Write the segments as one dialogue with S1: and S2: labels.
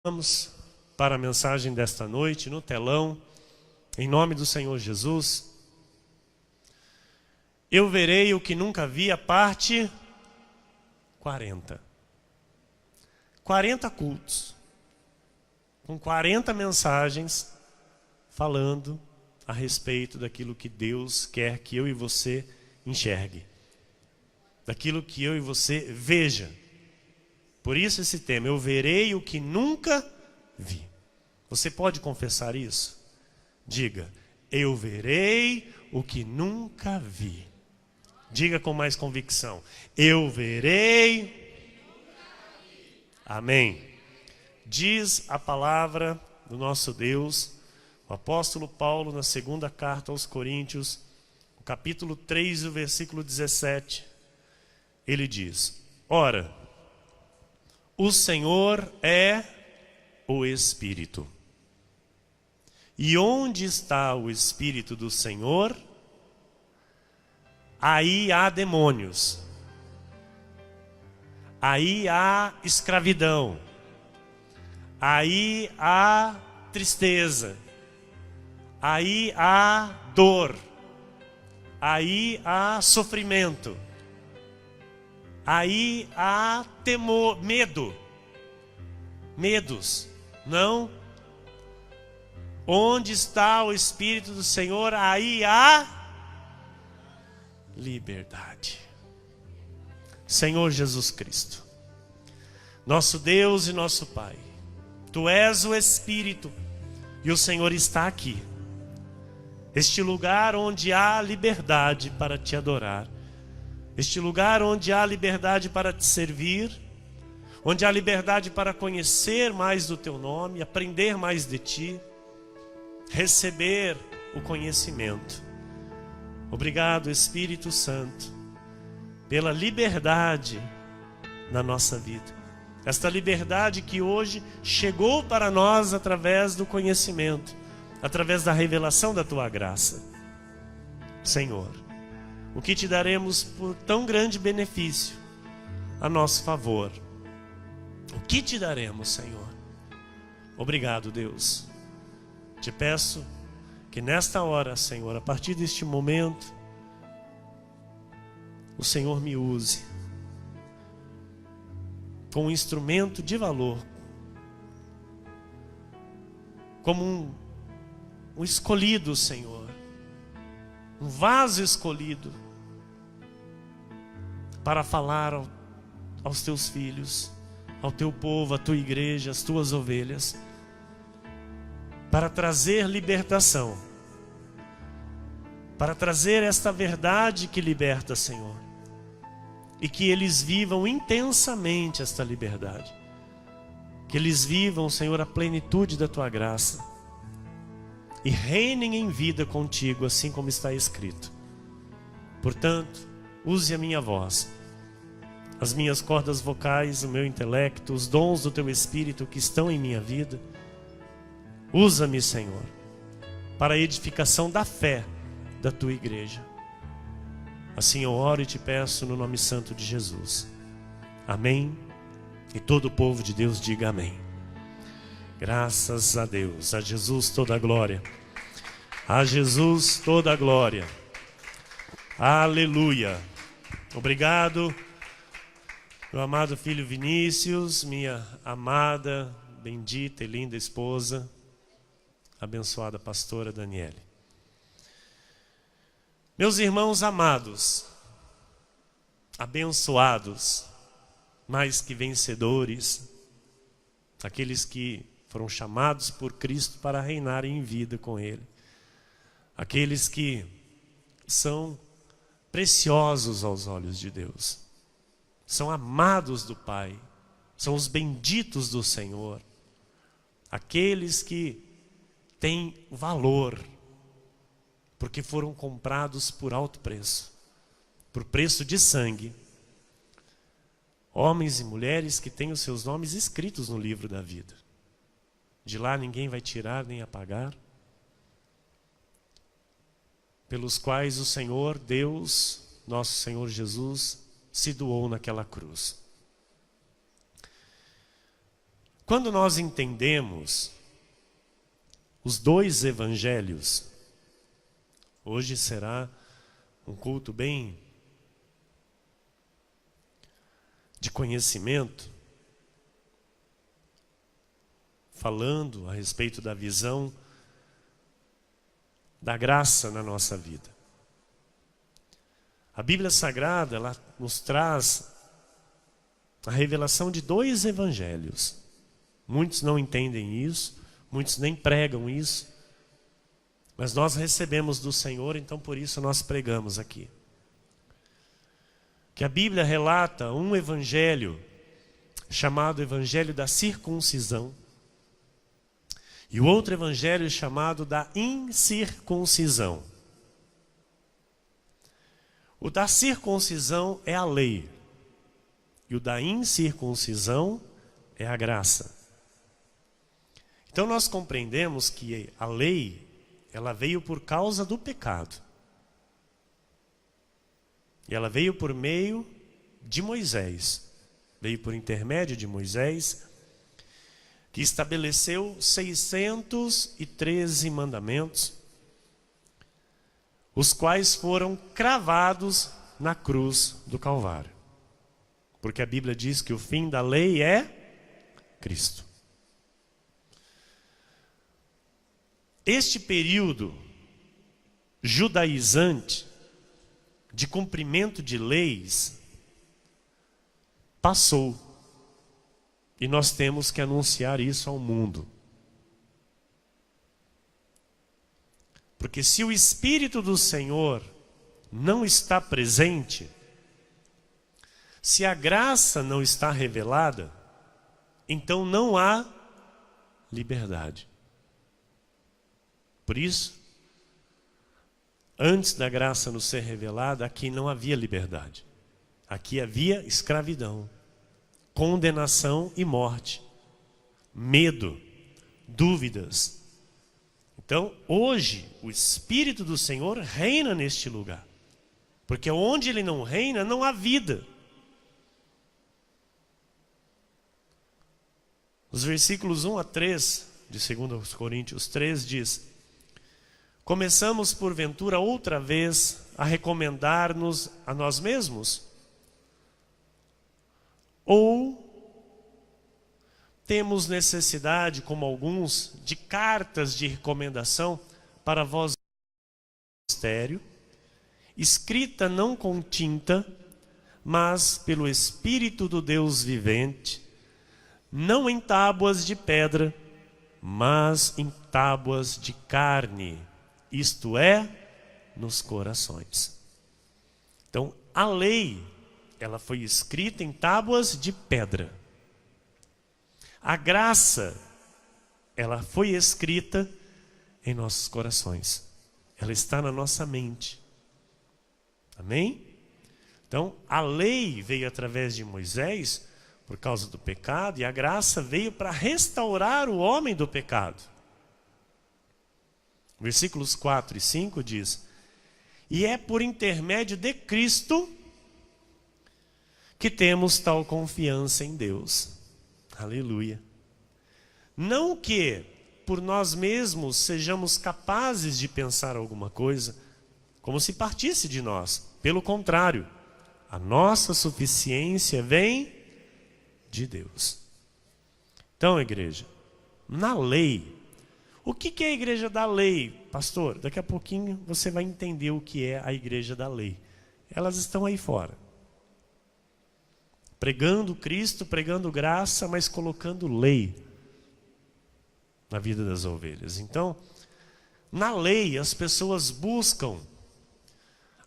S1: Vamos para a mensagem desta noite no telão, em nome do Senhor Jesus. Eu verei o que nunca vi, a parte 40. 40 cultos, com 40 mensagens, falando a respeito daquilo que Deus quer que eu e você enxergue, daquilo que eu e você veja. Por isso esse tema, eu verei o que nunca vi. Você pode confessar isso? Diga, eu verei o que nunca vi. Diga com mais convicção, eu verei. Amém. Diz a palavra do nosso Deus, o apóstolo Paulo, na segunda carta aos Coríntios, no capítulo 3, o versículo 17, ele diz, ora, o Senhor é o Espírito. E onde está o Espírito do Senhor, aí há demônios. Aí há escravidão. Aí há tristeza. Aí há dor. Aí há sofrimento. Aí há temor, medos, não? Onde está o Espírito do Senhor, aí há liberdade. Senhor Jesus Cristo, nosso Deus e nosso Pai, Tu és o Espírito e o Senhor está aqui. Este lugar onde há liberdade para Te adorar. Este lugar onde há liberdade para Te servir, onde há liberdade para conhecer mais do Teu nome, aprender mais de Ti, receber o conhecimento. Obrigado, Espírito Santo, pela liberdade na nossa vida. Esta liberdade que hoje chegou para nós através do conhecimento, através da revelação da Tua graça. Senhor, o que Te daremos por tão grande benefício a nosso favor? O que Te daremos, Senhor? Obrigado, Deus. Te peço que nesta hora, Senhor, a partir deste momento, o Senhor me use como um instrumento de valor, como um escolhido, Senhor, um vaso escolhido para falar aos Teus filhos, ao Teu povo, à Tua igreja, às Tuas ovelhas, para trazer libertação, para trazer esta verdade que liberta, Senhor, e que eles vivam intensamente esta liberdade, que eles vivam, Senhor, a plenitude da Tua graça, e reinem em vida contigo, assim como está escrito. Portanto, use a minha voz, as minhas cordas vocais, o meu intelecto, os dons do Teu Espírito que estão em minha vida. Usa-me, Senhor, para a edificação da fé da Tua igreja. Assim eu oro e Te peço no nome santo de Jesus. Amém. E todo o povo de Deus diga amém. Graças a Deus, a Jesus toda a glória. A Jesus toda a glória. Aleluia. Obrigado, meu amado filho Vinícius, minha amada, bendita e linda esposa, abençoada pastora Daniele. Meus irmãos amados, abençoados, mais que vencedores, aqueles que foram chamados por Cristo para reinar em vida com Ele. Aqueles que são preciosos aos olhos de Deus. São amados do Pai. São os benditos do Senhor. Aqueles que têm valor, porque foram comprados por alto preço, por preço de sangue. Homens e mulheres que têm os seus nomes escritos no livro da vida. De lá ninguém vai tirar nem apagar. Pelos quais o Senhor, Deus, nosso Senhor Jesus, se doou naquela cruz. Quando nós entendemos os dois evangelhos, hoje será um culto bem de conhecimento, falando a respeito da visão da graça na nossa vida. A Bíblia Sagrada, ela nos traz a revelação de dois evangelhos. Muitos não entendem isso, muitos nem pregam isso, mas nós recebemos do Senhor, então por isso nós pregamos aqui. Que a Bíblia relata um evangelho chamado Evangelho da Circuncisão e o outro evangelho chamado da Incircuncisão. O da circuncisão é a lei e o da incircuncisão é a graça. Então nós compreendemos que a lei, ela veio por causa do pecado. E ela veio por meio de Moisés. Veio por intermédio de Moisés, que estabeleceu 613 mandamentos, os quais foram cravados na cruz do Calvário. Porque a Bíblia diz que o fim da lei é Cristo. Este período judaizante de cumprimento de leis passou. E nós temos que anunciar isso ao mundo. Porque se o Espírito do Senhor não está presente, se a graça não está revelada, então não há liberdade. Por isso, antes da graça nos ser revelada, aqui não havia liberdade. Aqui havia escravidão, condenação e morte, medo, dúvidas. Então, hoje, o Espírito do Senhor reina neste lugar. Porque onde Ele não reina, não há vida. Os versículos 1 a 3 de 2 Coríntios 3 diz: começamos porventura outra vez a recomendar-nos a nós mesmos? Ou temos necessidade, como alguns, de cartas de recomendação para vós, mistério, escrita não com tinta, mas pelo Espírito do Deus vivente, não em tábuas de pedra, mas em tábuas de carne, isto é, nos corações. Então, a lei, ela foi escrita em tábuas de pedra. A graça, ela foi escrita em nossos corações. Ela está na nossa mente. Amém? Então, a lei veio através de Moisés por causa do pecado, e a graça veio para restaurar o homem do pecado. Versículos 4 e 5 diz: e é por intermédio de Cristo que temos tal confiança em Deus. Aleluia. Não que por nós mesmos sejamos capazes de pensar alguma coisa, como se partisse de nós. Pelo contrário, a nossa suficiência vem de Deus. Então, igreja, na lei, o que é a igreja da lei? Pastor, daqui a pouquinho você vai entender o que é a igreja da lei. Elas estão aí fora. Pregando Cristo, pregando graça, mas colocando lei na vida das ovelhas. Então, na lei, as pessoas buscam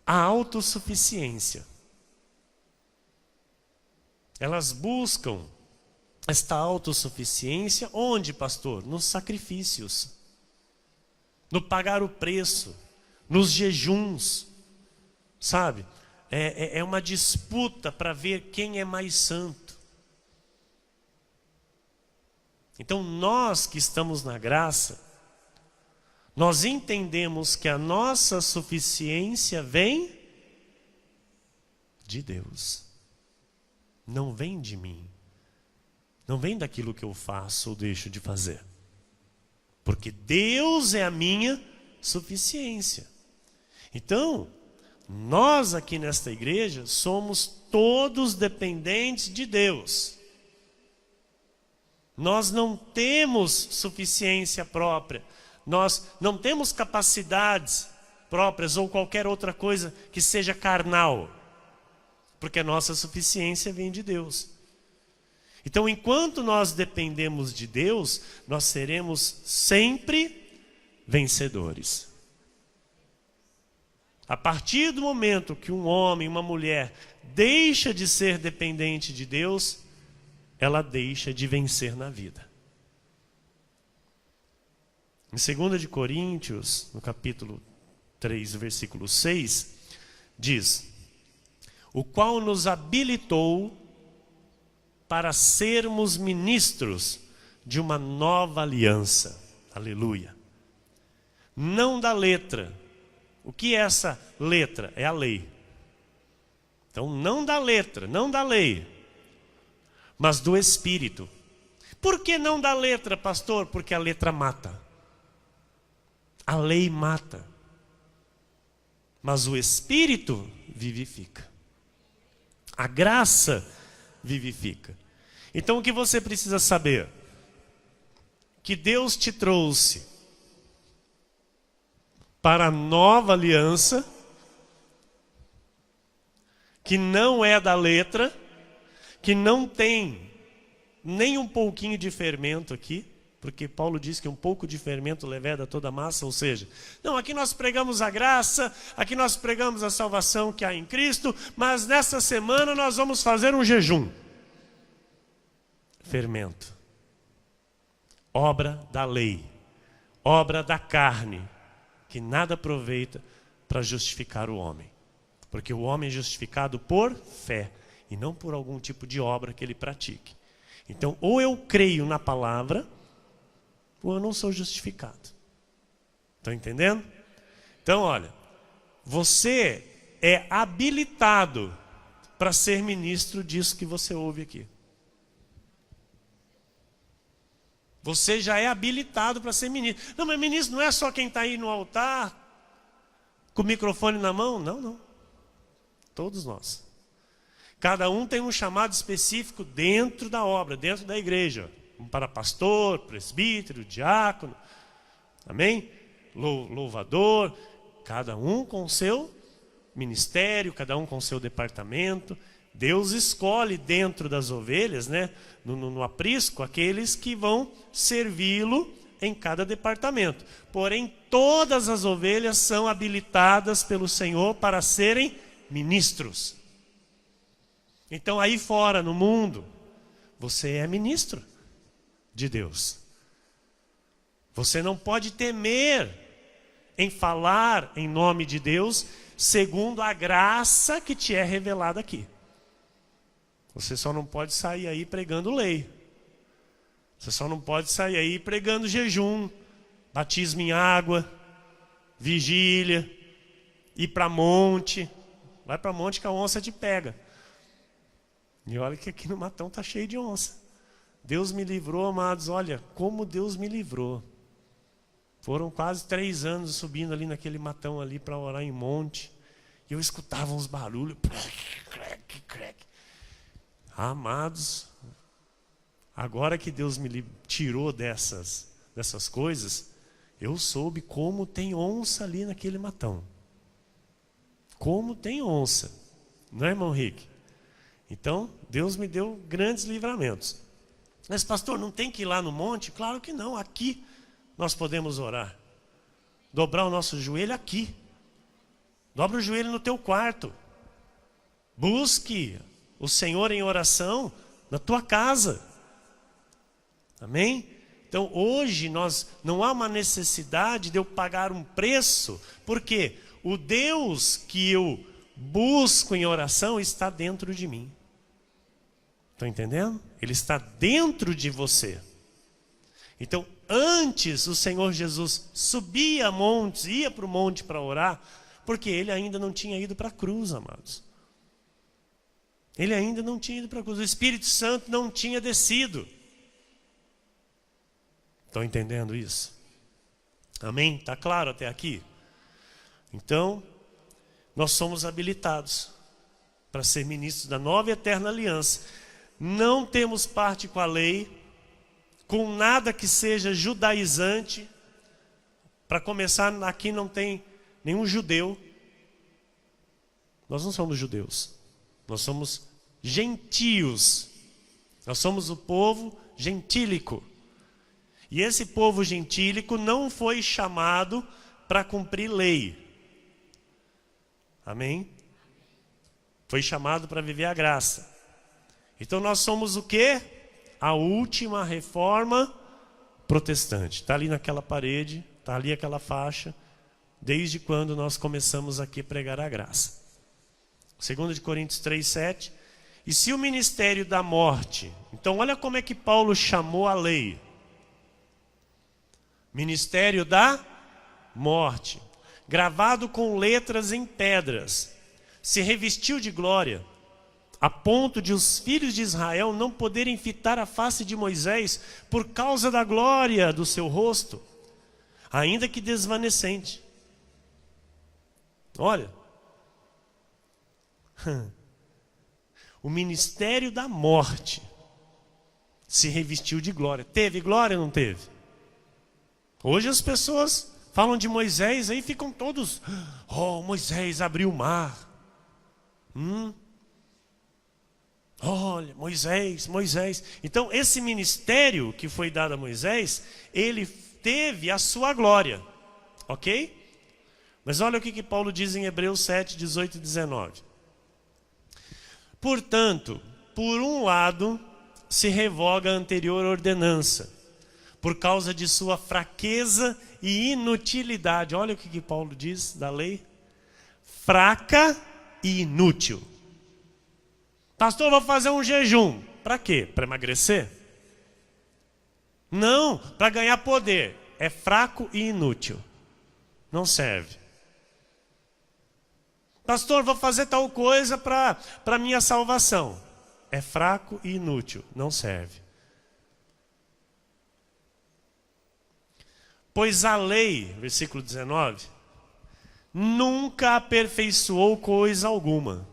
S1: a autossuficiência. Elas buscam esta autossuficiência onde, pastor? Nos sacrifícios, no pagar o preço, nos jejuns, sabe? É uma disputa para ver quem é mais santo. Então nós que estamos na graça, nós entendemos que a nossa suficiência vem de Deus. Não vem de mim. Não vem daquilo que eu faço ou deixo de fazer. Porque Deus é a minha suficiência. Então, nós aqui nesta igreja somos todos dependentes de Deus. Nós não temos suficiência própria. Nós não temos capacidades próprias ou qualquer outra coisa que seja carnal. Porque a nossa suficiência vem de Deus. Então, enquanto nós dependemos de Deus, nós seremos sempre vencedores. A partir do momento que um homem, uma mulher, deixa de ser dependente de Deus, ela deixa de vencer na vida. Em 2 Coríntios, no capítulo 3, versículo 6, diz: o qual nos habilitou para sermos ministros de uma nova aliança. Aleluia. Não da letra. O que é essa letra? É a lei. Então, não da letra, não da lei, mas do Espírito. Por que não da letra, pastor? Porque a letra mata. A lei mata. Mas o Espírito vivifica. A graça vivifica. Então, o que você precisa saber? Que Deus te trouxe para a nova aliança, que não é da letra, que não tem nem um pouquinho de fermento aqui, porque Paulo diz que um pouco de fermento leveda toda a massa, ou seja, não, aqui nós pregamos a graça, aqui nós pregamos a salvação que há em Cristo, mas nessa semana nós vamos fazer um jejum. Fermento. Obra da lei, obra da carne, que nada aproveita para justificar o homem. Porque o homem é justificado por fé, e não por algum tipo de obra que ele pratique. Então, ou eu creio na palavra, ou eu não sou justificado. Estão entendendo? Então, olha, você é habilitado para ser ministro disso que você ouve aqui. Você já é habilitado para ser ministro. Não, mas ministro não é só quem está aí no altar, com o microfone na mão? Não, não. Todos nós. Cada um tem um chamado específico dentro da obra, dentro da igreja. Um para pastor, presbítero, diácono. Amém? Louvador. Cada um com o seu ministério, cada um com o seu departamento. Deus escolhe dentro das ovelhas, né, no aprisco, aqueles que vão servi-lo em cada departamento. Porém, todas as ovelhas são habilitadas pelo Senhor para serem ministros. Então, aí fora, no mundo, você é ministro de Deus. Você não pode temer em falar em nome de Deus, segundo a graça que te é revelada aqui. Você só não pode sair aí pregando lei. Você só não pode sair aí pregando jejum, batismo em água, vigília, ir para monte. Vai para monte que a onça te pega. E olha que aqui no matão está cheio de onça. Deus me livrou, amados. Olha, como Deus me livrou. Foram quase 3 anos subindo ali naquele matão ali para orar em monte. E eu escutava uns barulhos. Crack, crack. Amados, agora que Deus me tirou dessas coisas, eu soube como tem onça ali naquele matão. Como tem onça. Não é, irmão Rick? Então, Deus me deu grandes livramentos. Mas, pastor, não tem que ir lá no monte? Claro que não. Aqui nós podemos orar. Dobrar o nosso joelho aqui. Dobra o joelho no teu quarto. Busque o Senhor em oração na tua casa. Amém? Então hoje não há uma necessidade de eu pagar um preço, porque o Deus que eu busco em oração está dentro de mim. Estão entendendo? Ele está dentro de você. Então antes o Senhor Jesus subia a montes, ia para o monte para orar, porque ele ainda não tinha ido para a cruz, amados. Ele ainda não tinha ido para a cruz. O Espírito Santo não tinha descido. Estão entendendo isso? Amém? Está claro até aqui? Então, nós somos habilitados para ser ministros da nova e eterna aliança. Não temos parte com a lei, com nada que seja judaizante. Para começar, aqui não tem nenhum judeu. Nós não somos judeus. Nós somos gentios. Nós somos o povo gentílico. E esse povo gentílico não foi chamado para cumprir lei. Amém? Foi chamado para viver a graça. Então nós somos o quê? A última reforma protestante. Está ali naquela parede, está ali aquela faixa, desde quando nós começamos aqui a pregar a graça. 2 Coríntios 3:7. E se o ministério da morte... Então olha como é que Paulo chamou a lei. Ministério da morte, gravado com letras em pedras, se revestiu de glória, a ponto de os filhos de Israel não poderem fitar a face de Moisés por causa da glória do seu rosto, ainda que desvanecente. Olha, o ministério da morte se revestiu de glória. Teve glória ou não teve? Hoje as pessoas falam de Moisés, aí ficam todos, oh, Moisés abriu o mar. Olha, Moisés. Então esse ministério que foi dado a Moisés, ele teve a sua glória, ok? Mas olha o que Paulo diz em Hebreus 7, 18 e 19. Portanto, por um lado, se revoga a anterior ordenança, por causa de sua fraqueza e inutilidade. Olha o que Paulo diz da lei. Fraca e inútil. Pastor, vou fazer um jejum. Para quê? Para emagrecer? Não, para ganhar poder. É fraco e inútil. Não serve. Pastor, vou fazer tal coisa para minha salvação. É fraco e inútil. Não serve. Pois a lei, versículo 19, nunca aperfeiçoou coisa alguma.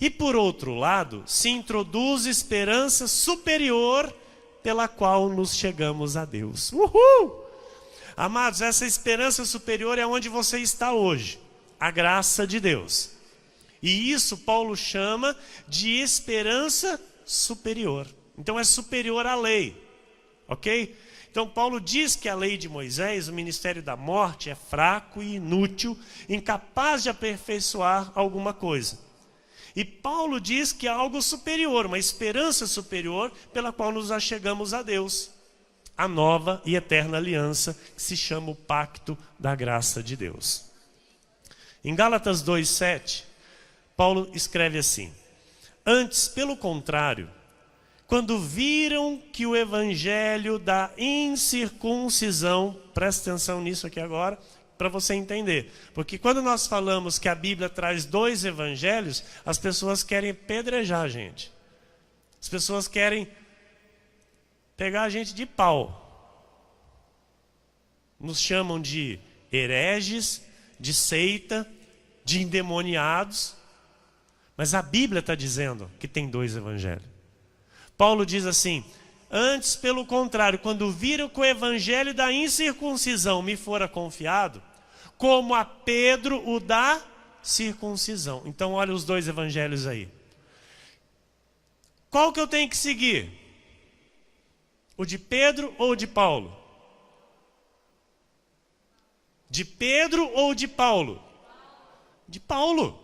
S1: E por outro lado, se introduz esperança superior pela qual nos chegamos a Deus. Uhul! Amados, essa esperança superior é onde você está hoje. A graça de Deus. E isso Paulo chama de esperança superior. Então é superior à lei. Ok? Então Paulo diz que a lei de Moisés, o ministério da morte, é fraco e inútil, incapaz de aperfeiçoar alguma coisa. E Paulo diz que há algo superior, uma esperança superior pela qual nos achegamos a Deus. A nova e eterna aliança que se chama o pacto da graça de Deus. Em Gálatas 2:7, Paulo escreve assim: antes, pelo contrário, quando viram que o evangelho da incircuncisão, presta atenção nisso aqui agora, para você entender. Porque quando nós falamos que a Bíblia traz dois evangelhos, as pessoas querem apedrejar a gente. As pessoas querem pegar a gente de pau. Nos chamam de hereges, de seita, de endemoniados. Mas a Bíblia está dizendo que tem dois evangelhos. Paulo diz assim: antes, pelo contrário, quando viram que o evangelho da incircuncisão me fora confiado, como a Pedro o da circuncisão. Então olha os dois evangelhos aí. Qual que eu tenho que seguir? O de Pedro ou o de Paulo? De Pedro ou de Paulo? De Paulo.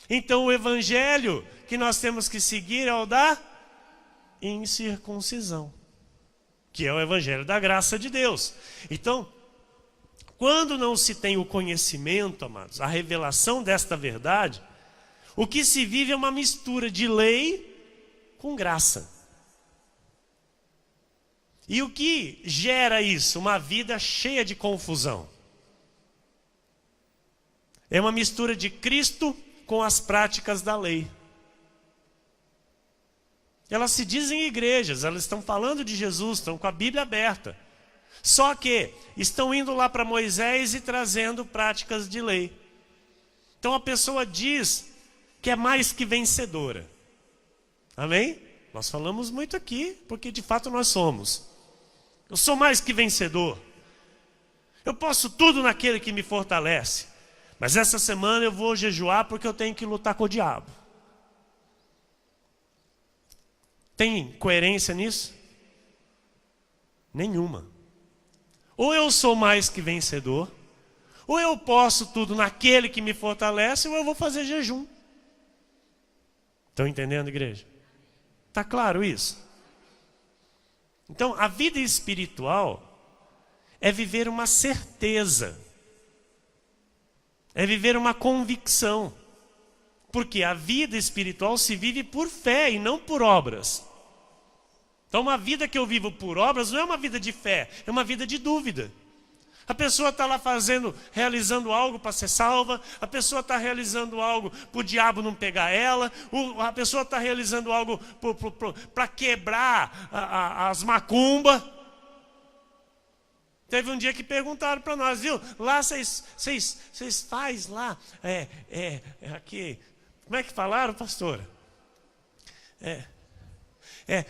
S1: Então o evangelho que nós temos que seguir é o da incircuncisão, que é o evangelho da graça de Deus. Então, quando não se tem o conhecimento, amados, a revelação desta verdade, o que se vive é uma mistura de lei com graça. E o que gera isso? Uma vida cheia de confusão. É uma mistura de Cristo com as práticas da lei. Elas se dizem igrejas, elas estão falando de Jesus, estão com a Bíblia aberta. Só que estão indo lá para Moisés e trazendo práticas de lei. Então a pessoa diz que é mais que vencedora. Amém? Nós falamos muito aqui, porque de fato nós somos. Eu sou mais que vencedor. Eu posso tudo naquele que me fortalece. Mas essa semana eu vou jejuar porque eu tenho que lutar com o diabo. Tem coerência nisso? Nenhuma. Ou eu sou mais que vencedor, ou eu posso tudo naquele que me fortalece, ou eu vou fazer jejum. Estão entendendo, igreja? Está claro isso? Então, a vida espiritual é viver uma certeza. É viver uma convicção. Porque a vida espiritual se vive por fé e não por obras. Então uma vida que eu vivo por obras não é uma vida de fé, é uma vida de dúvida. A pessoa está lá realizando algo para ser salva, a pessoa está realizando algo para o diabo não pegar ela, a pessoa está realizando algo para quebrar as macumbas. Teve um dia que perguntaram para nós, viu? Lá vocês fazem lá, aqui, como é que falaram, pastora?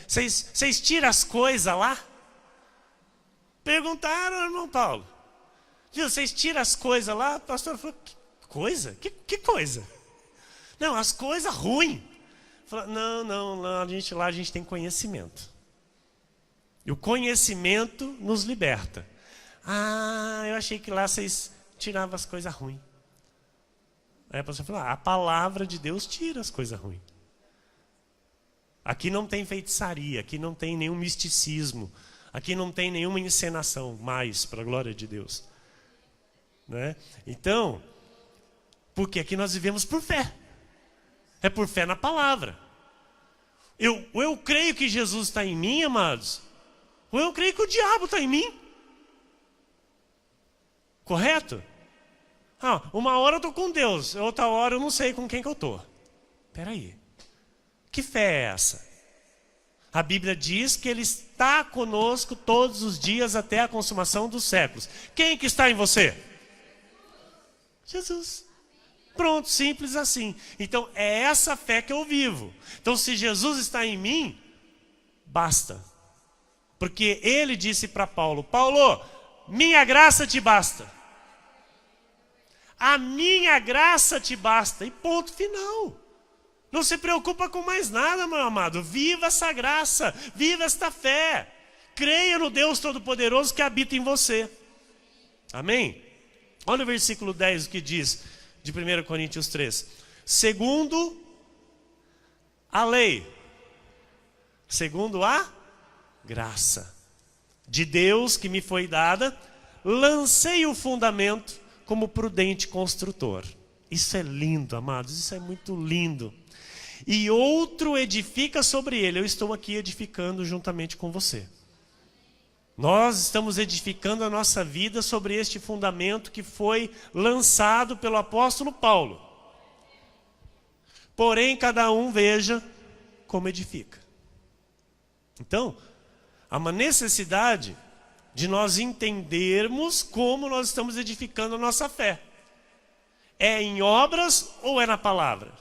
S1: Vocês tiram as coisas lá? Perguntaram, irmão Paulo. Viu, vocês tiram as coisas lá? O pastor falou, que coisa? Que coisa? Não, as coisas ruins. Não, a gente tem conhecimento. E o conhecimento nos liberta. Eu achei que lá vocês tiravam as coisas ruins. Aí a pessoa falou, a palavra de Deus tira as coisas ruins. Aqui não tem feitiçaria, aqui não tem nenhum misticismo, aqui não tem nenhuma encenação mais, para a glória de Deus. Né? Então, porque aqui nós vivemos por fé. É por fé na palavra. Eu creio que Jesus está em mim, amados, ou eu creio que o diabo está em mim. Correto? Uma hora eu estou com Deus, outra hora eu não sei com quem que eu estou. Espera aí. Que fé é essa? A Bíblia diz que Ele está conosco todos os dias até a consumação dos séculos. Quem que está em você? Jesus. Pronto, simples assim. Então é essa fé que eu vivo. Então se Jesus está em mim, basta. Porque Ele disse para Paulo, Paulo, minha graça te basta. A minha graça te basta. E ponto final. Não se preocupa com mais nada, meu amado. Viva essa graça, viva esta fé. Creia no Deus Todo-Poderoso que habita em você. Amém? Olha o versículo 10, o que diz de 1 Coríntios 3. Segundo a lei, segundo a graça de Deus que me foi dada, lancei o fundamento como prudente construtor. Isso é lindo, amados, isso é muito lindo. E outro edifica sobre ele. Eu estou aqui edificando juntamente com você. Nós estamos edificando a nossa vida sobre este fundamento que foi lançado pelo apóstolo Paulo. Porém, cada um veja como edifica. Então, há uma necessidade de nós entendermos como nós estamos edificando a nossa fé. É em obras ou é na palavra?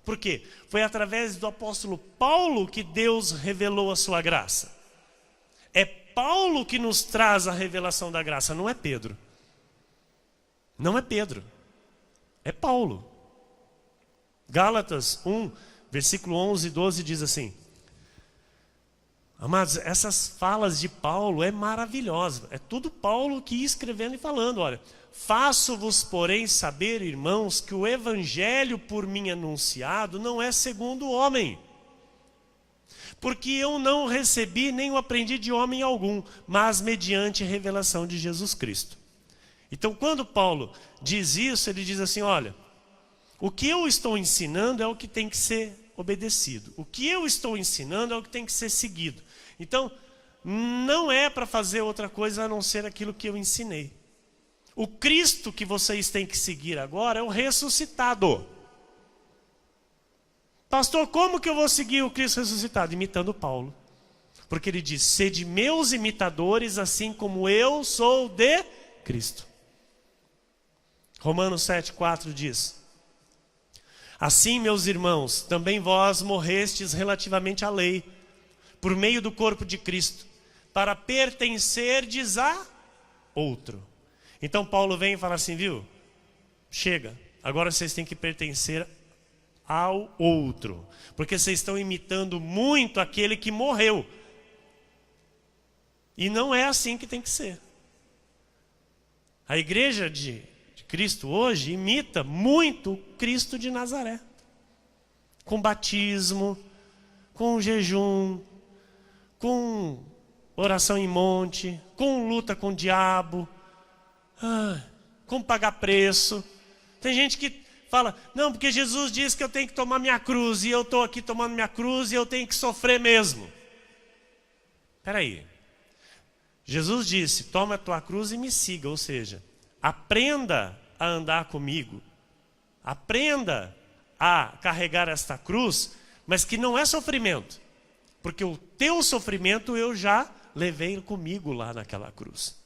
S1: Por quê? Foi através do apóstolo Paulo que Deus revelou a sua graça. É Paulo que nos traz a revelação da graça, não é Pedro. Não é Pedro. É Paulo. Gálatas 1, versículo 11 e 12 diz assim. Amados, essas falas de Paulo é maravilhosa. É tudo Paulo que ia escrevendo e falando, olha. Faço-vos, porém, saber, irmãos, que o evangelho por mim anunciado não é segundo o homem. Porque eu não recebi nem o aprendi de homem algum, mas mediante a revelação de Jesus Cristo. Então, quando Paulo diz isso, ele diz assim, olha, o que eu estou ensinando é o que tem que ser obedecido. O que eu estou ensinando é o que tem que ser seguido. Então, não é para fazer outra coisa a não ser aquilo que eu ensinei. O Cristo que vocês têm que seguir agora é o ressuscitado. Pastor, como que eu vou seguir o Cristo ressuscitado? Imitando Paulo. Porque ele diz, sede meus imitadores, assim como eu sou de Cristo. Romanos 7,4 diz, assim, meus irmãos, também vós morrestes relativamente à lei, por meio do corpo de Cristo, para pertencerdes a outro. Então Paulo vem e fala assim, viu? Chega, agora vocês têm que pertencer ao outro, porque vocês estão imitando muito aquele que morreu. E não é assim que tem que ser. A igreja de Cristo hoje imita muito o Cristo de Nazaré. Com batismo, com jejum, com oração em monte, com luta com o diabo, com pagar preço. Tem gente que fala, não, porque Jesus disse que eu tenho que tomar minha cruz, e eu estou aqui tomando minha cruz e eu tenho que sofrer mesmo. Espera aí. Jesus disse, toma a tua cruz e me siga, ou seja, aprenda a andar comigo, aprenda a carregar esta cruz, mas que não é sofrimento, porque o teu sofrimento eu já levei comigo lá naquela cruz.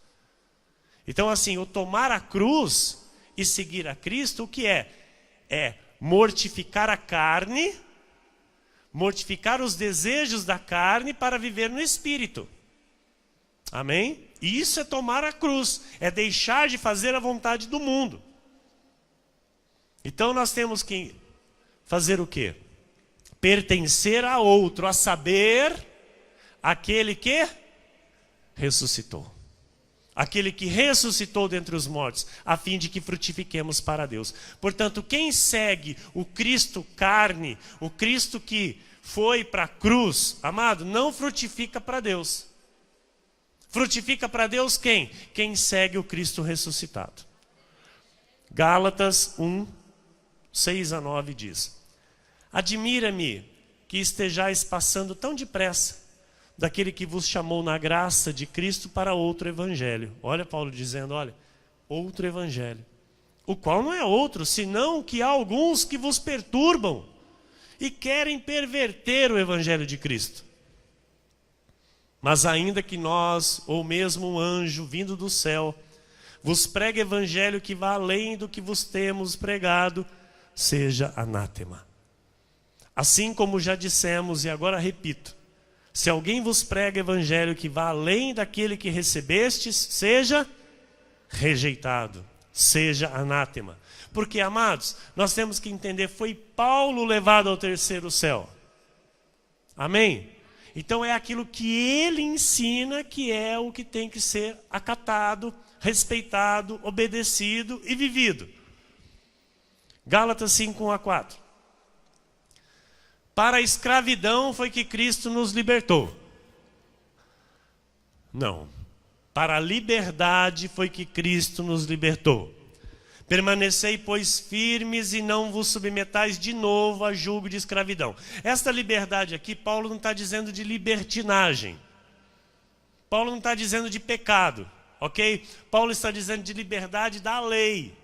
S1: Então assim, o tomar a cruz e seguir a Cristo, o que é? É mortificar a carne, mortificar os desejos da carne para viver no Espírito. Amém? E isso é tomar a cruz, é deixar de fazer a vontade do mundo. Então nós temos que fazer o quê? Pertencer a outro, a saber, aquele que ressuscitou. Aquele que ressuscitou dentre os mortos, a fim de que frutifiquemos para Deus. Portanto, quem segue o Cristo carne, o Cristo que foi para a cruz, amado, não frutifica para Deus. Frutifica para Deus quem? Quem segue o Cristo ressuscitado. Gálatas 1, 6-9 diz, admira-me que estejais passando tão depressa daquele que vos chamou na graça de Cristo para outro evangelho. Olha Paulo dizendo, olha, outro evangelho. O qual não é outro, senão que há alguns que vos perturbam e querem perverter o evangelho de Cristo. Mas ainda que nós, ou mesmo um anjo vindo do céu, vos pregue evangelho que vá além do que vos temos pregado, seja anátema. Assim como já dissemos e agora repito, se alguém vos prega evangelho que vá além daquele que recebestes, seja rejeitado, seja anátema. Porque, amados, nós temos que entender, foi Paulo levado ao terceiro céu. Amém? Então é aquilo que ele ensina que é o que tem que ser acatado, respeitado, obedecido e vivido. Gálatas 5:1-4. Para a escravidão foi que Cristo nos libertou. Não. Para a liberdade foi que Cristo nos libertou. Permanecei, pois, firmes e não vos submetais de novo a julgo de escravidão. Esta liberdade aqui, Paulo não está dizendo de libertinagem. Paulo não está dizendo de pecado, ok? Paulo está dizendo de liberdade da lei.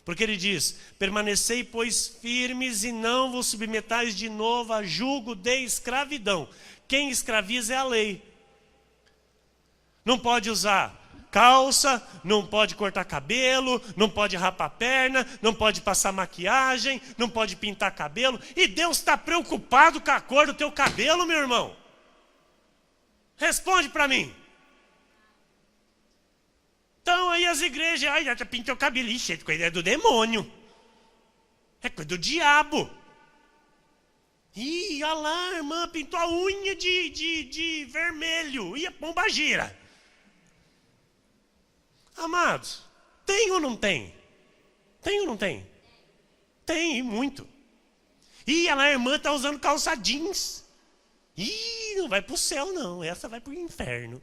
S1: Porque ele diz, permanecei, pois, firmes e não vos submetais de novo a julgo de escravidão. Quem escraviza é a lei. Não pode usar calça, não pode cortar cabelo, não pode rapar perna, não pode passar maquiagem, não pode pintar cabelo. E Deus está preocupado com a cor do teu cabelo, meu irmão? Responde para mim. Então aí as igrejas, ai, já pinta o cabelo, ixi, é coisa do demônio. É coisa do diabo. Ih, olha lá, a irmã pintou a unha de vermelho. Ih, pomba gira. Amados, tem ou não tem? Tem ou não tem? Tem, e muito. Ih, a irmã está usando calça jeans. Ih, não vai para o céu não, essa vai para o inferno.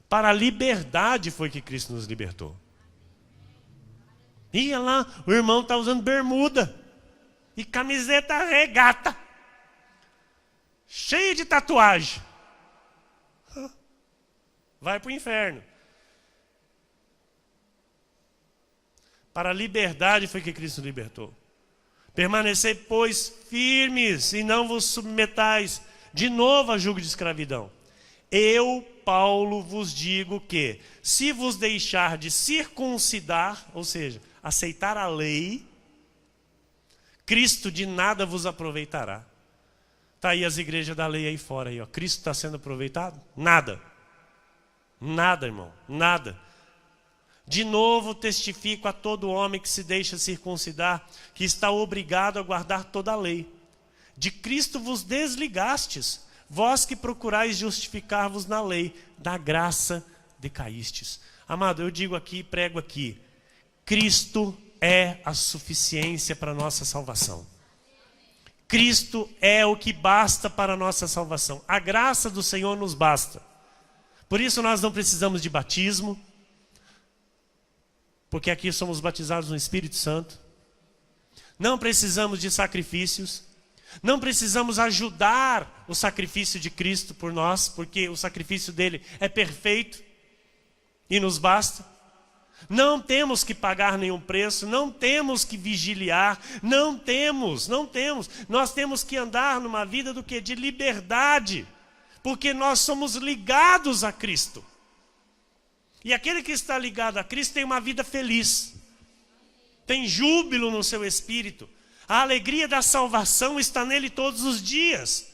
S1: Para a liberdade foi que Cristo nos libertou. Ih, olha lá, o irmão está usando bermuda e camiseta regata. Cheio de tatuagem. Vai para o inferno. Para a liberdade foi que Cristo libertou. Permanecei, pois, firmes e não vos submetais de novo a jugo de escravidão. Eu, Paulo, vos digo que, se vos deixar de circuncidar, ou seja, aceitar a lei, Cristo de nada vos aproveitará. Está aí as igrejas da lei aí fora. Aí, ó. Cristo está sendo aproveitado? Nada. Nada, irmão. Nada. De novo testifico a todo homem que se deixa circuncidar, que está obrigado a guardar toda a lei. De Cristo vos desligastes, vós que procurais justificar-vos na lei, da graça decaístes. Amado, eu digo aqui, prego aqui, Cristo é a suficiência para a nossa salvação. Cristo é o que basta para a nossa salvação. A graça do Senhor nos basta. Por isso nós não precisamos de batismo, porque aqui somos batizados no Espírito Santo. Não precisamos de sacrifícios. Não precisamos ajudar o sacrifício de Cristo por nós, porque o sacrifício dele é perfeito e nos basta. Não temos que pagar nenhum preço, não temos que vigiliar, não temos. Nós temos que andar numa vida do quê? De liberdade, porque nós somos ligados a Cristo. E aquele que está ligado a Cristo tem uma vida feliz, tem júbilo no seu espírito. A alegria da salvação está nele todos os dias.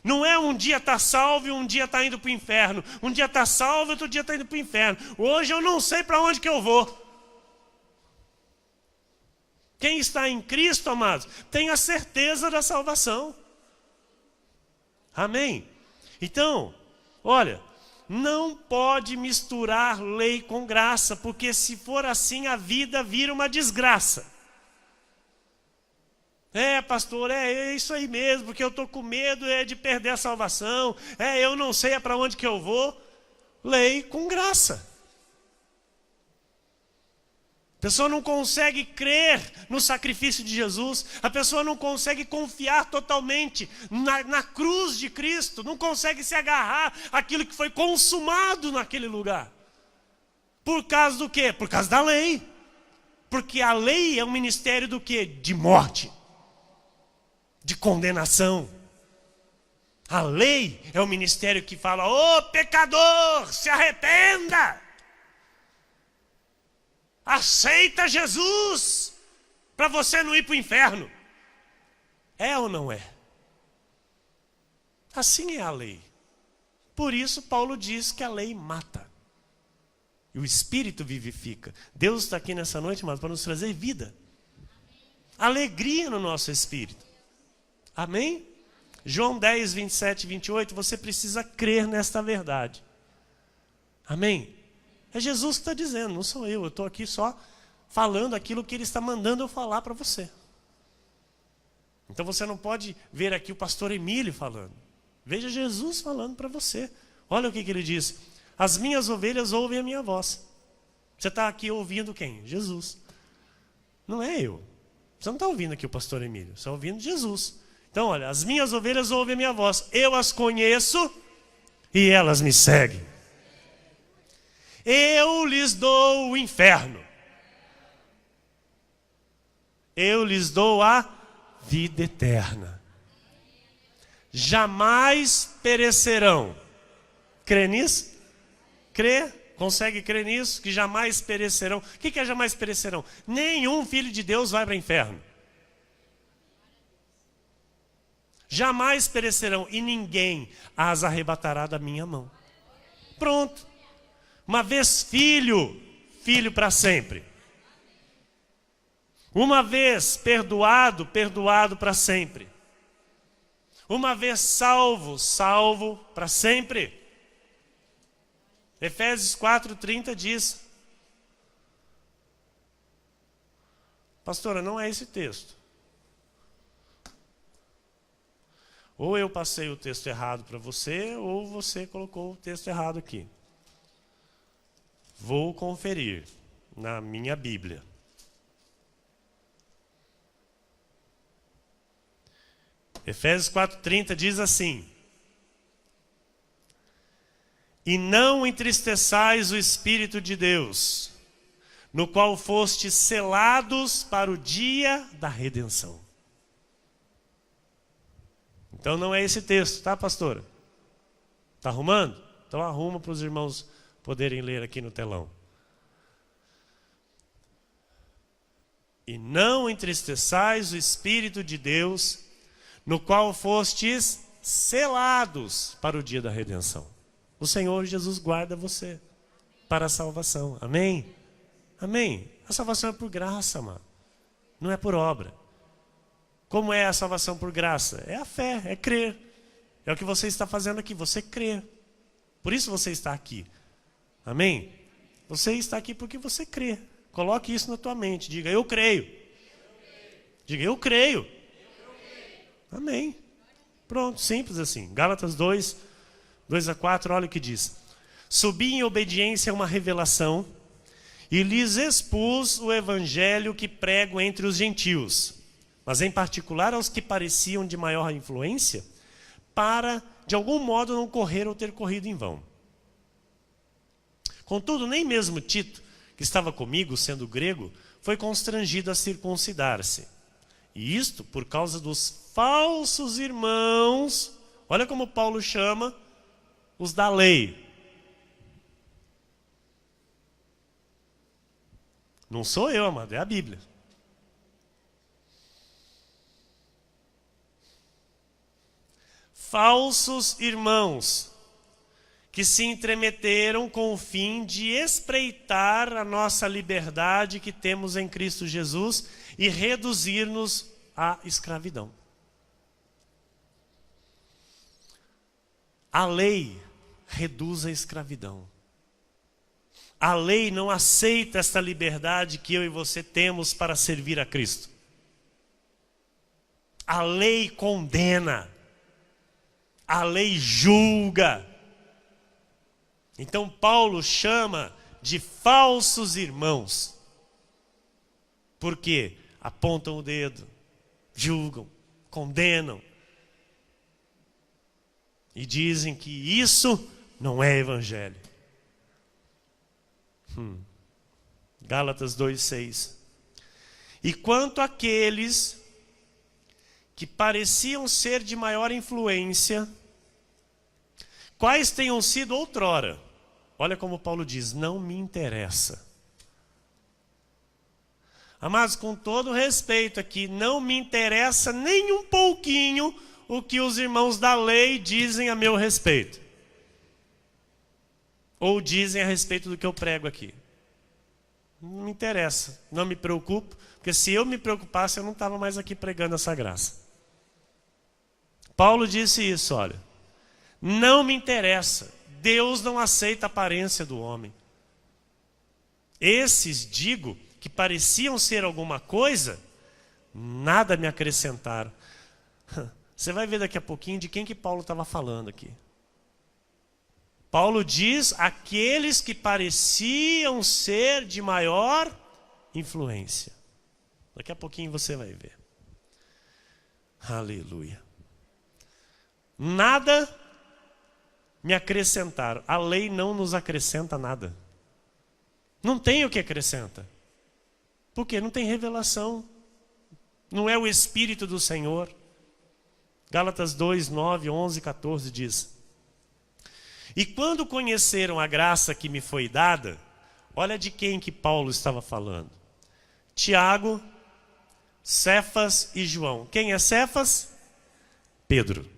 S1: Não é um dia está salvo e um dia está indo para o inferno. Um dia está salvo e outro dia está indo para o inferno. Hoje eu não sei para onde que eu vou. Quem está em Cristo, amados, tem a certeza da salvação. Amém? Então, olha, não pode misturar lei com graça, porque se for assim a vida vira uma desgraça. Pastor, é isso aí mesmo, porque eu estou com medo de perder a salvação. Eu não sei para onde que eu vou. Lei com graça. A pessoa não consegue crer no sacrifício de Jesus. A pessoa não consegue confiar totalmente na cruz de Cristo. Não consegue se agarrar àquilo que foi consumado naquele lugar. Por causa do quê? Por causa da lei. Porque a lei é um ministério do quê? De morte. De condenação. A lei é o ministério que fala: ô pecador, se arrependa, aceita Jesus, para você não ir para o inferno. É ou não é? Assim é a lei. Por isso Paulo diz que a lei mata e o Espírito vivifica. Deus está aqui nessa noite, mas para nos trazer vida, alegria no nosso espírito. Amém? João 10, 27 e 28, você precisa crer nesta verdade. Amém? É Jesus que está dizendo, não sou eu estou aqui só falando aquilo que ele está mandando eu falar para você. Então você não pode ver aqui o pastor Emílio falando. Veja Jesus falando para você. Olha o que ele diz: as minhas ovelhas ouvem a minha voz. Você está aqui ouvindo quem? Jesus. Não é eu. Você não está ouvindo aqui o pastor Emílio, você está ouvindo Jesus. Então, olha, as minhas ovelhas ouvem a minha voz, eu as conheço e elas me seguem. Eu lhes dou o inferno. Eu lhes dou a vida eterna. Jamais perecerão. Crê nisso? Crê? Consegue crer nisso? Que jamais perecerão. O que é jamais perecerão? Nenhum filho de Deus vai para o inferno. Jamais perecerão e ninguém as arrebatará da minha mão. Pronto. Uma vez filho, filho para sempre. Uma vez perdoado, perdoado para sempre. Uma vez salvo, salvo para sempre. Efésios 4:30 diz. Pastora, não é esse texto. Ou eu passei o texto errado para você, ou você colocou o texto errado aqui. Vou conferir na minha Bíblia. Efésios 4:30 diz assim: e não entristeçais o Espírito de Deus, no qual fostes selados para o dia da redenção. Então não é esse texto, tá, pastora? Está arrumando? Então arruma para os irmãos poderem ler aqui no telão. E não entristeçais o Espírito de Deus, no qual fostes selados para o dia da redenção. O Senhor Jesus guarda você para a salvação. Amém? Amém? A salvação é por graça, mano. Não é por obra. Como é a salvação por graça? É a fé, é crer. É o que você está fazendo aqui, você crê. Por isso você está aqui. Amém? Você está aqui porque você crê. Coloque isso na tua mente. Diga, eu creio. Diga, eu creio. Amém. Pronto, simples assim. Gálatas 2, 2-4, olha o que diz. Subi em obediência a uma revelação e lhes expus o evangelho que prego entre os gentios, mas em particular aos que pareciam de maior influência, para, de algum modo, não correr ou ter corrido em vão. Contudo, nem mesmo Tito, que estava comigo, sendo grego, foi constrangido a circuncidar-se. E isto por causa dos falsos irmãos, olha como Paulo chama os da lei. Não sou eu, amado, é a Bíblia. Falsos irmãos que se entremeteram com o fim de espreitar a nossa liberdade que temos em Cristo Jesus e reduzir-nos à escravidão. A lei reduz a escravidão. A lei não aceita esta liberdade que eu e você temos para servir a Cristo. A lei condena. A lei julga. Então Paulo chama de falsos irmãos. Porque apontam o dedo, julgam, condenam. E dizem que isso não é evangelho. Gálatas 2:6. E quanto àqueles que pareciam ser de maior influência, quais tenham sido outrora, olha como Paulo diz, não me interessa. Amados, com todo respeito aqui, não me interessa nem um pouquinho o que os irmãos da lei dizem a meu respeito. Ou dizem a respeito do que eu prego aqui. Não me interessa, não me preocupo, porque se eu me preocupasse, eu não estava mais aqui pregando essa graça. Paulo disse isso, olha. Não me interessa, Deus não aceita a aparência do homem. Esses, digo, que pareciam ser alguma coisa, nada me acrescentaram. Você vai ver daqui a pouquinho de quem que Paulo estava falando aqui. Paulo diz aqueles que pareciam ser de maior influência. Daqui a pouquinho você vai ver. Aleluia. Nada me acrescentaram. A lei não nos acrescenta nada. Não tem o que acrescenta. Porque não tem revelação. Não é o Espírito do Senhor. Gálatas 2, 9, 11, 14 diz. E quando conheceram a graça que me foi dada, olha de quem que Paulo estava falando. Tiago, Cefas e João. Quem é Cefas? Pedro.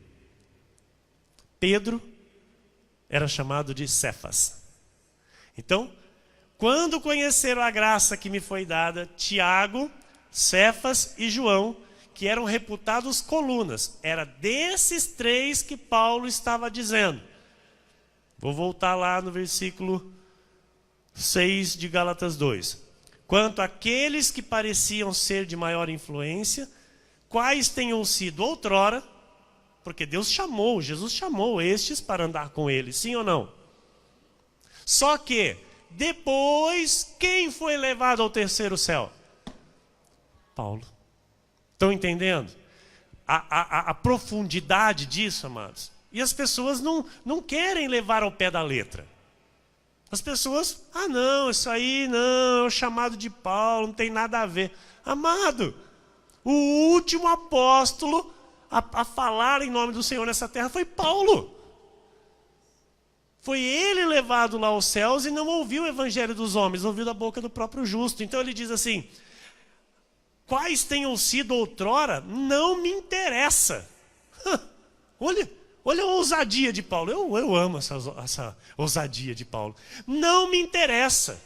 S1: Pedro era chamado de Cefas. Então, quando conheceram a graça que me foi dada, Tiago, Cefas e João, que eram reputados colunas. Era desses três que Paulo estava dizendo. Vou voltar lá no versículo 6 de Gálatas 2. Quanto àqueles que pareciam ser de maior influência, quais tenham sido outrora, porque Deus chamou, Jesus chamou estes para andar com ele, sim ou não? Só que, depois, quem foi levado ao terceiro céu? Paulo. Estão entendendo? A profundidade disso, amados. E as pessoas não querem levar ao pé da letra. As pessoas, não, isso aí não, é o chamado de Paulo, não tem nada a ver. Amado, o último apóstolo a falar em nome do Senhor nessa terra foi Paulo. Foi ele levado lá aos céus e não ouviu o evangelho dos homens, ouviu da boca do próprio justo. Então ele diz assim, quais tenham sido outrora, não me interessa. Olha a ousadia de Paulo. Eu amo essa ousadia de Paulo. Não me interessa.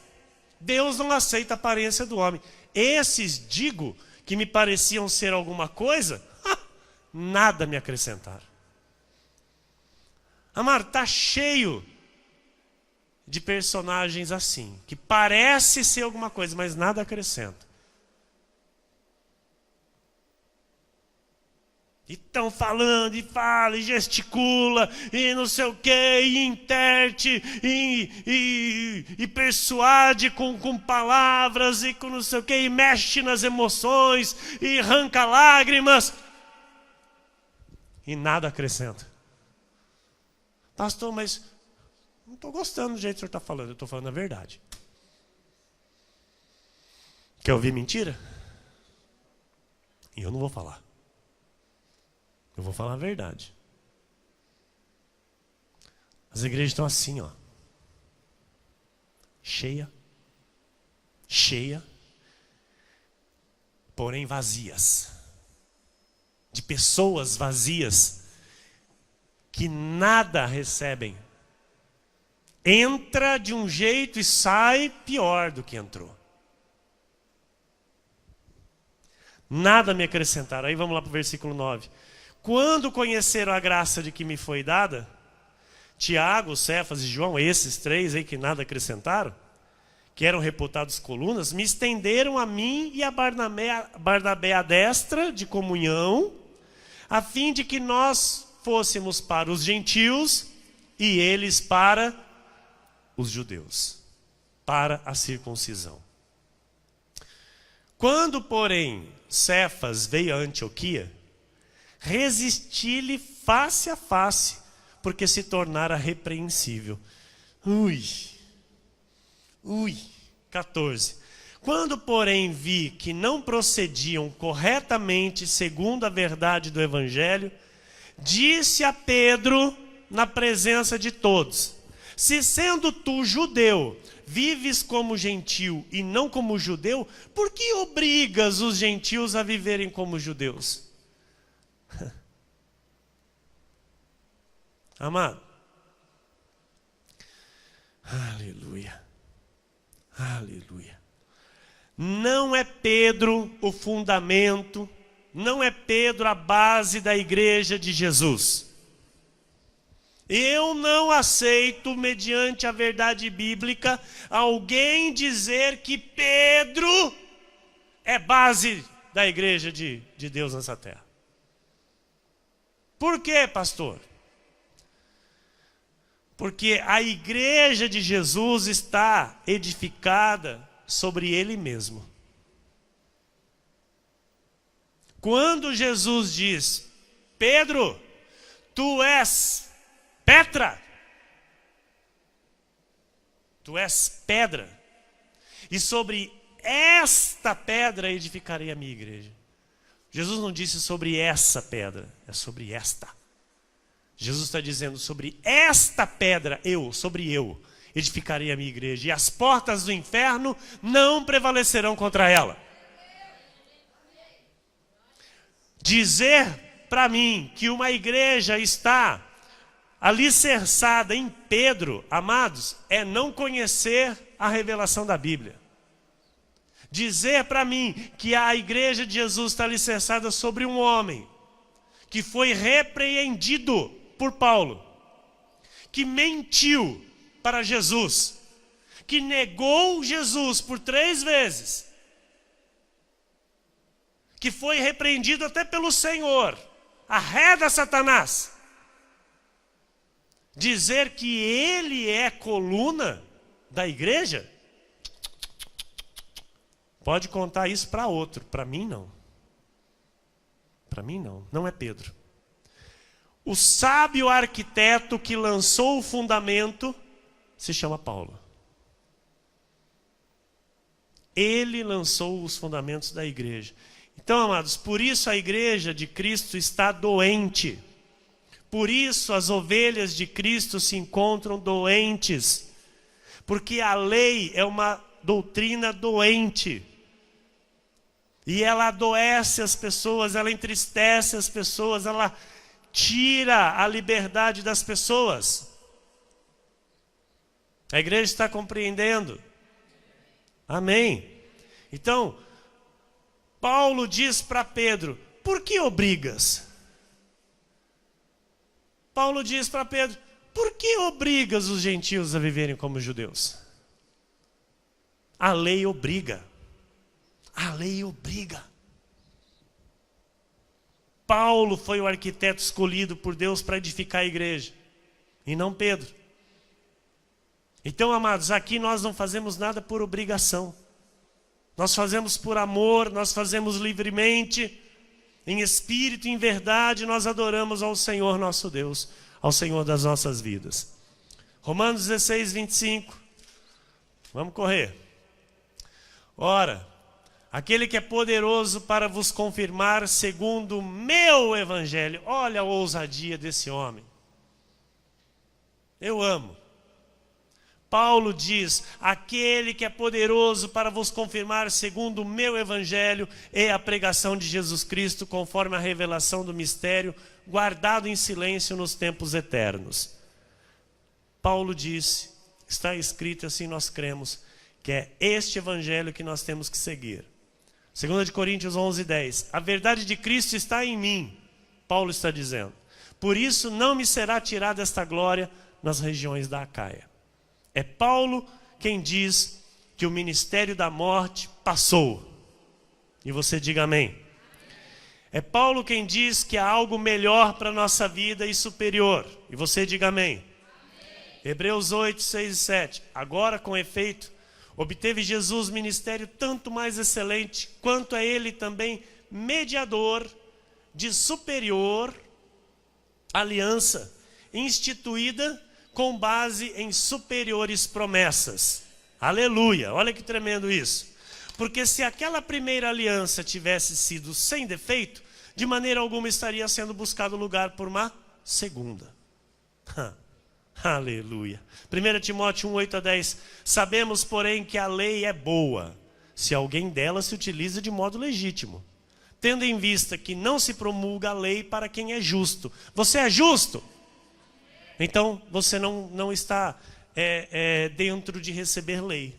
S1: Deus não aceita a aparência do homem. Esses, digo, que me pareciam ser alguma coisa, nada me acrescentaram. Amado, está cheio de personagens assim, que parece ser alguma coisa, mas nada acrescenta. E estão falando, e fala, e gesticula, e não sei o quê, e interte, e persuade com palavras, e com não sei o quê, e mexe nas emoções, e arranca lágrimas, e nada acrescenta. Pastor, mas não estou gostando do jeito que o senhor está falando, eu estou falando a verdade. Quer ouvir mentira? E eu não vou falar. Eu vou falar a verdade. As igrejas estão assim, ó. Cheia, porém vazias. De pessoas vazias que nada recebem. Entra de um jeito e sai pior do que entrou. Nada me acrescentaram. Aí vamos lá para o versículo 9. Quando conheceram a graça de que me foi dada, Tiago, Cefas e João, esses três aí que nada acrescentaram, que eram reputados colunas, me estenderam a mim e a Barnabé à destra de comunhão, a fim de que nós fôssemos para os gentios e eles para os judeus, para a circuncisão. Quando, porém, Cefas veio a Antioquia, resisti-lhe face a face, porque se tornara repreensível. 14. Quando, porém, vi que não procediam corretamente segundo a verdade do Evangelho, disse a Pedro, na presença de todos, se sendo tu judeu, vives como gentil e não como judeu, por que obrigas os gentios a viverem como judeus? Amado, aleluia, aleluia. Não é Pedro o fundamento, não é Pedro a base da igreja de Jesus. Eu não aceito, mediante a verdade bíblica, alguém dizer que Pedro é base da igreja de Deus nessa terra. Por quê, pastor? Porque a igreja de Jesus está edificada sobre ele mesmo. Quando Jesus diz, Pedro, tu és Petra, tu és pedra, e sobre esta pedra edificarei a minha igreja. Jesus não disse sobre essa pedra, é sobre esta. Jesus está dizendo, sobre esta pedra, sobre eu, edificarei a minha igreja, e as portas do inferno não prevalecerão contra ela. Dizer para mim que uma igreja está alicerçada em Pedro, amados, é não conhecer a revelação da Bíblia. Dizer para mim que a igreja de Jesus está alicerçada sobre um homem que foi repreendido por Paulo, que mentiu para Jesus, que negou Jesus por 3 vezes, que foi repreendido até pelo Senhor, arreda Satanás, dizer que ele é coluna da igreja, pode contar isso para outro, para mim não. Para mim não, não é Pedro. O sábio arquiteto que lançou o fundamento se chama Paulo. Ele lançou os fundamentos da igreja. Então, amados, por isso a igreja de Cristo está doente. Por isso as ovelhas de Cristo se encontram doentes. Porque a lei é uma doutrina doente. E ela adoece as pessoas, ela entristece as pessoas, ela tira a liberdade das pessoas. A igreja está compreendendo? Amém. Então, Paulo diz para Pedro, por que obrigas? Paulo diz para Pedro, por que obrigas os gentios a viverem como judeus? A lei obriga. A lei obriga. Paulo foi o arquiteto escolhido por Deus para edificar a igreja, e não Pedro. Então, amados, aqui nós não fazemos nada por obrigação. Nós fazemos por amor, nós fazemos livremente, em espírito e em verdade, nós adoramos ao Senhor nosso Deus, ao Senhor das nossas vidas. Romanos 16, 25. Vamos correr. Ora, aquele que é poderoso para vos confirmar segundo o meu evangelho. Olha a ousadia desse homem. Eu amo. Paulo diz, aquele que é poderoso para vos confirmar segundo o meu evangelho é a pregação de Jesus Cristo, conforme a revelação do mistério, guardado em silêncio nos tempos eternos. Paulo disse, está escrito assim nós cremos, que é este evangelho que nós temos que seguir. 2 Coríntios 11, 10. A verdade de Cristo está em mim, Paulo está dizendo. Por isso não me será tirada esta glória nas regiões da Acaia. É Paulo quem diz que o ministério da morte passou. E você diga amém. É Paulo quem diz que há algo melhor para a nossa vida e superior. E você diga amém. Hebreus 8, 6 e 7. Agora, com efeito, obteve Jesus ministério tanto mais excelente, quanto é ele também mediador de superior aliança, instituída com base em superiores promessas. Aleluia, olha que tremendo isso. Porque se aquela primeira aliança tivesse sido sem defeito, de maneira alguma estaria sendo buscado lugar por uma segunda. Aleluia. 1 Timóteo 1, 8 a 10. Sabemos, porém, que a lei é boa, se alguém dela se utiliza de modo legítimo, tendo em vista que não se promulga a lei para quem é justo. Você é justo? Então, você não está dentro de receber lei.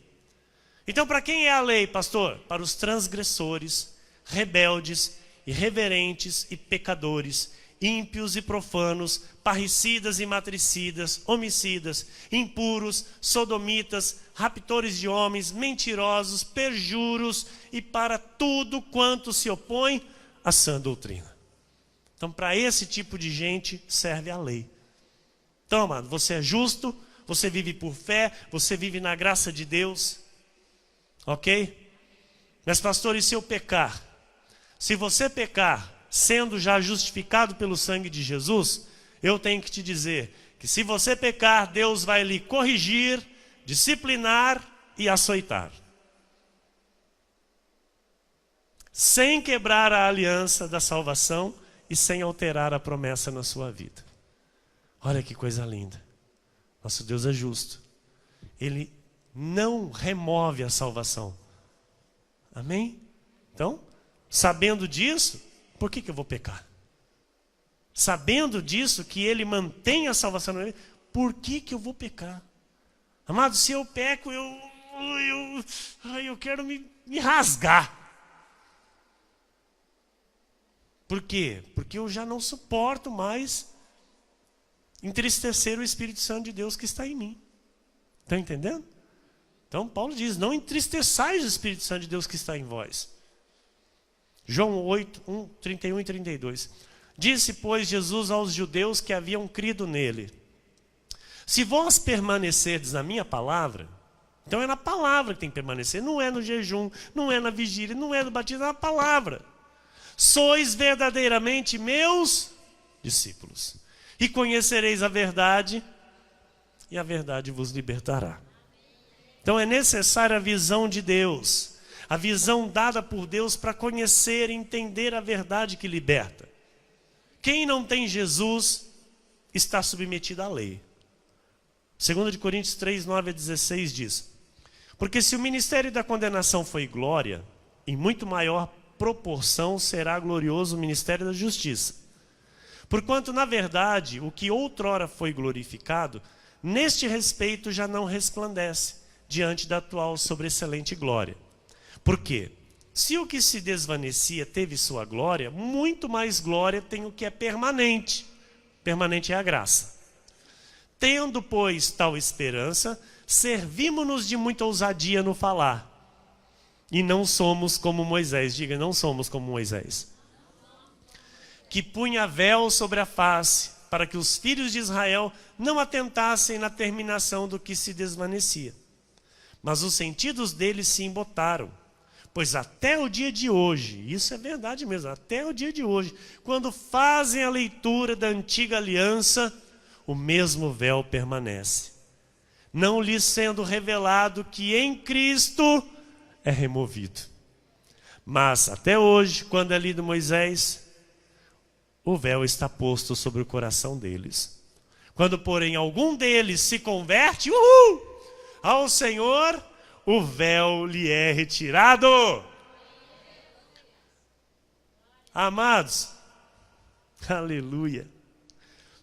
S1: Então, para quem é a lei, pastor? Para os transgressores, rebeldes, irreverentes e pecadores, ímpios e profanos, parricidas e matricidas, homicidas, impuros, sodomitas, raptores de homens, mentirosos, perjuros e para tudo quanto se opõe à sã doutrina. Então, para esse tipo de gente serve a lei. Então, amado, você é justo, você vive por fé, você vive na graça de Deus, ok? Mas, pastor, e se eu pecar? Se você pecar, sendo já justificado pelo sangue de Jesus, eu tenho que te dizer que se você pecar, Deus vai lhe corrigir, disciplinar e açoitar. Sem quebrar a aliança da salvação e sem alterar a promessa na sua vida. Olha que coisa linda. Nosso Deus é justo. Ele não remove a salvação. Amém? Então, sabendo disso, por que eu vou pecar? Sabendo disso, que Ele mantém a salvação, por que eu vou pecar? Amado, se eu peco, eu quero me rasgar. Por quê? Porque eu já não suporto mais entristecer o Espírito Santo de Deus que está em mim. Está entendendo? Então Paulo diz, não entristeçais o Espírito Santo de Deus que está em vós. João 8, 31 e 32. Disse, pois, Jesus aos judeus que haviam crido nele, se vós permanecerdes na minha palavra, então é na palavra que tem que permanecer, não é no jejum, não é na vigília, não é no batismo, é na palavra. Sois verdadeiramente meus discípulos. E conhecereis a verdade, e a verdade vos libertará. Então é necessária a visão de Deus. a visão dada por Deus para conhecer e entender a verdade que liberta. Quem não tem Jesus está submetido à lei. 2 Coríntios 3, 9 a 16 diz: porque se o ministério da condenação foi glória, em muito maior proporção será glorioso o ministério da justiça. Porquanto, na verdade, o que outrora foi glorificado, neste respeito já não resplandece diante da atual sobreexcelente glória. Por quê? Se o que se desvanecia teve sua glória, muito mais glória tem o que é permanente. Permanente é a graça. Tendo, pois, tal esperança, servimo-nos de muita ousadia no falar. E não somos como Moisés. Diga, não somos como Moisés. Que punha véu sobre a face, para que os filhos de Israel não atentassem na terminação do que se desvanecia. Mas os sentidos deles se embotaram. Pois até o dia de hoje, isso é verdade mesmo, até o dia de hoje, quando fazem a leitura da antiga aliança, o mesmo véu permanece, não lhes sendo revelado que em Cristo é removido. Mas até hoje, quando é lido Moisés, o véu está posto sobre o coração deles. Quando, porém, algum deles se converte ao Senhor, o véu lhe é retirado. Amados, aleluia.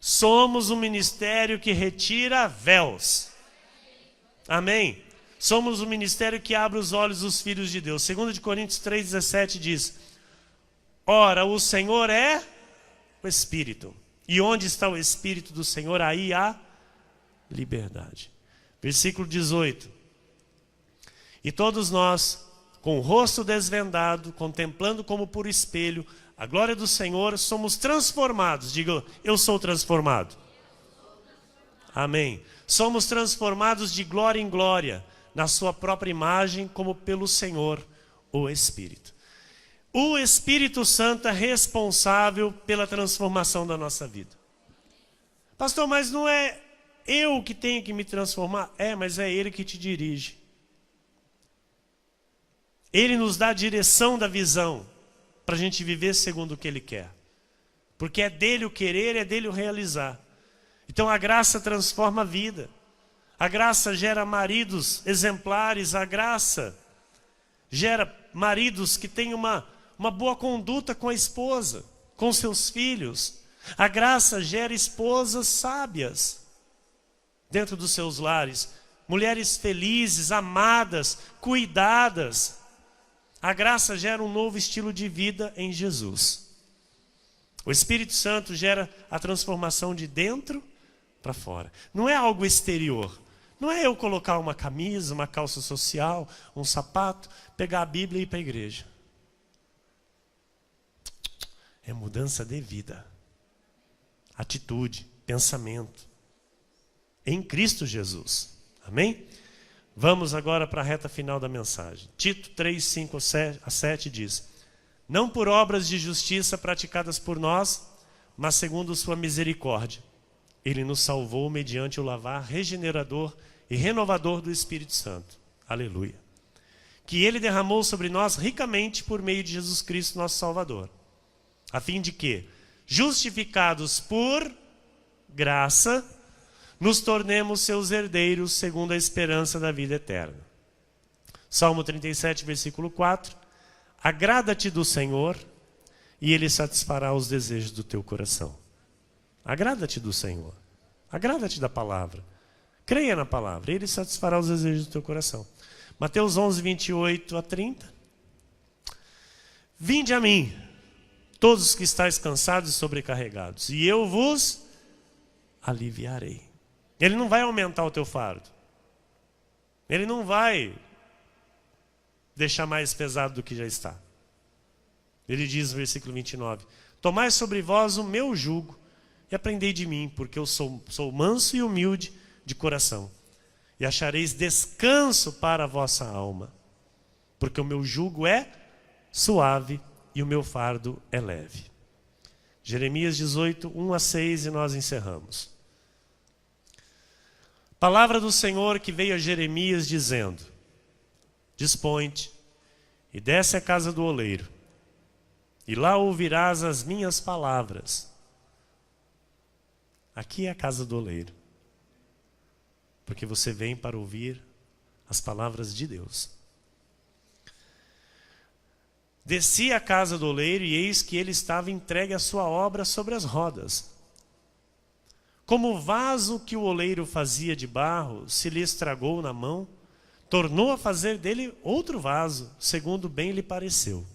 S1: Somos um ministério que retira véus. Amém? Somos um ministério que abre os olhos dos filhos de Deus. 2 Coríntios 3,17 diz: ora, o Senhor é o Espírito. E onde está o Espírito do Senhor, aí há liberdade. Versículo 18. E todos nós, com o rosto desvendado, contemplando como por espelho a glória do Senhor, somos transformados. Diga, eu sou transformado. Amém. Somos transformados de glória em glória, na sua própria imagem, como pelo Senhor, o Espírito. O Espírito Santo é responsável pela transformação da nossa vida. Pastor, mas não é eu que tenho que me transformar? É, mas é Ele que te dirige. Ele nos dá a direção da visão, para a gente viver segundo o que Ele quer. Porque é dele o querer, é dele o realizar. Então a graça transforma a vida. A graça gera maridos exemplares, a graça gera maridos que têm uma boa conduta com a esposa, com seus filhos. A graça gera esposas sábias dentro dos seus lares. Mulheres felizes, amadas, cuidadas. A graça gera um novo estilo de vida em Jesus. O Espírito Santo gera a transformação de dentro para fora. Não é algo exterior. Não é eu colocar uma camisa, uma calça social, um sapato, pegar a Bíblia e ir para a igreja. É mudança de vida. Atitude, pensamento. Em Cristo Jesus. Amém? Vamos agora para a reta final da mensagem. Tito 3, 5 a 7 diz: não por obras de justiça praticadas por nós, mas segundo sua misericórdia. Ele nos salvou mediante o lavar regenerador e renovador do Espírito Santo. Aleluia. Que Ele derramou sobre nós ricamente por meio de Jesus Cristo, nosso Salvador. A fim de que, justificados por graça, nos tornemos seus herdeiros segundo a esperança da vida eterna. Salmo 37, versículo 4. Agrada-te do Senhor e Ele satisfará os desejos do teu coração. Agrada-te do Senhor. Agrada-te da palavra. Creia na palavra, Ele satisfará os desejos do teu coração. Mateus 11, 28 a 30. Vinde a mim, todos os que estáis cansados e sobrecarregados, e eu vos aliviarei. Ele não vai aumentar o teu fardo. Ele não vai deixar mais pesado do que já está. Ele diz no versículo 29, tomai sobre vós o meu jugo e aprendei de mim, porque eu sou manso e humilde de coração. E achareis descanso para a vossa alma, porque o meu jugo é suave e o meu fardo é leve. Jeremias 18, 1 a 6 e nós encerramos. Palavra do Senhor que veio a Jeremias dizendo: dispõe-te e desce à casa do oleiro, e lá ouvirás as minhas palavras. Aqui é a casa do oleiro, porque você vem para ouvir as palavras de Deus. Desci à casa do oleiro, e eis que ele estava entregue à sua obra sobre as rodas. Como o vaso que o oleiro fazia de barro se lhe estragou na mão, tornou a fazer dele outro vaso, segundo bem lhe pareceu.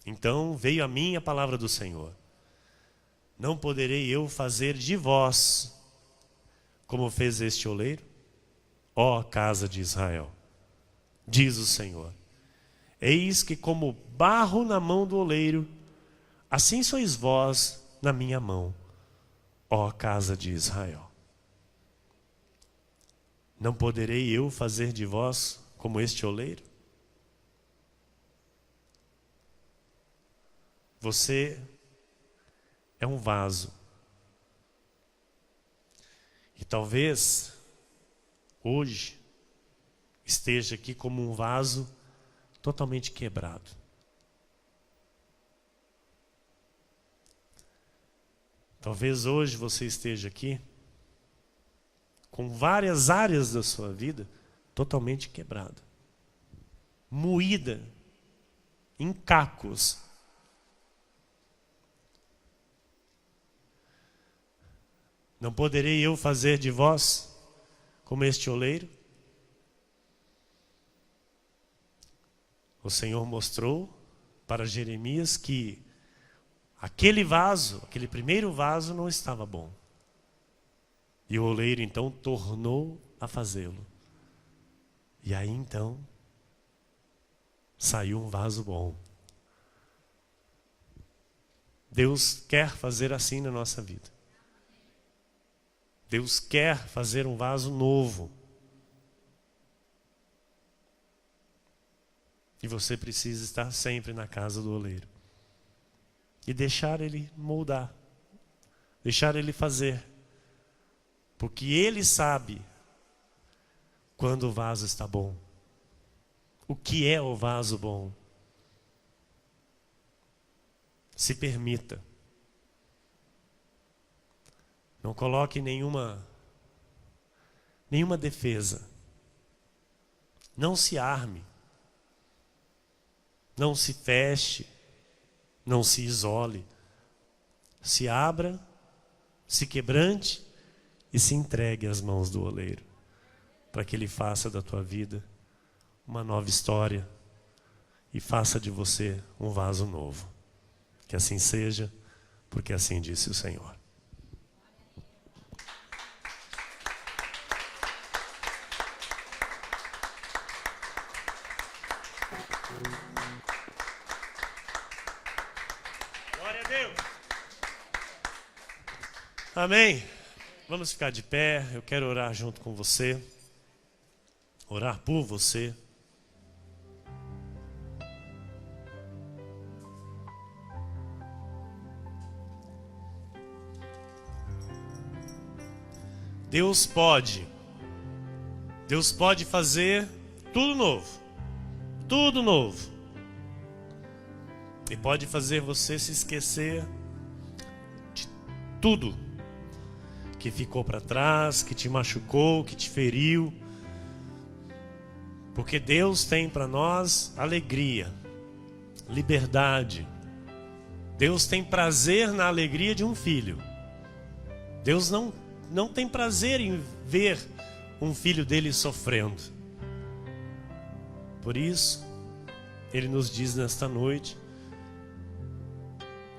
S1: Então veio a mim a palavra do Senhor: não poderei eu fazer de vós como fez este oleiro, ó casa de Israel? Diz o Senhor: eis que como barro na mão do oleiro, assim sois vós na minha mão, ó casa de Israel. Não poderei eu fazer de vós como este oleiro? Você é um vaso. E talvez hoje esteja aqui como um vaso totalmente quebrado. Talvez hoje você esteja aqui com várias áreas da sua vida totalmente quebrada, moída em cacos. Não poderei eu fazer de vós como este oleiro? O Senhor mostrou para Jeremias que aquele vaso, aquele primeiro vaso não estava bom. E o oleiro então tornou a fazê-lo. E aí então saiu um vaso bom. Deus quer fazer assim na nossa vida. Deus quer fazer um vaso novo. E você precisa estar sempre na casa do oleiro. E deixar ele moldar. Deixar ele fazer. Porque ele sabe quando o vaso está bom. O que é o vaso bom? Se permita. Não coloque nenhuma defesa. Não se arme. Não se feche. Não se isole. Se abra, se quebrante e se entregue às mãos do oleiro, para que ele faça da tua vida uma nova história e faça de você um vaso novo. Que assim seja, porque assim disse o Senhor. Glória a Deus. Amém. Vamos ficar de pé. Eu quero orar junto com você. Orar por você. Deus pode fazer tudo novo. Tudo novo. E pode fazer você se esquecer de tudo que ficou para trás, que te machucou, que te feriu. Porque Deus tem para nós alegria, liberdade. Deus tem prazer na alegria de um filho. Deus não tem prazer em ver um filho dele sofrendo. Por isso, Ele nos diz nesta noite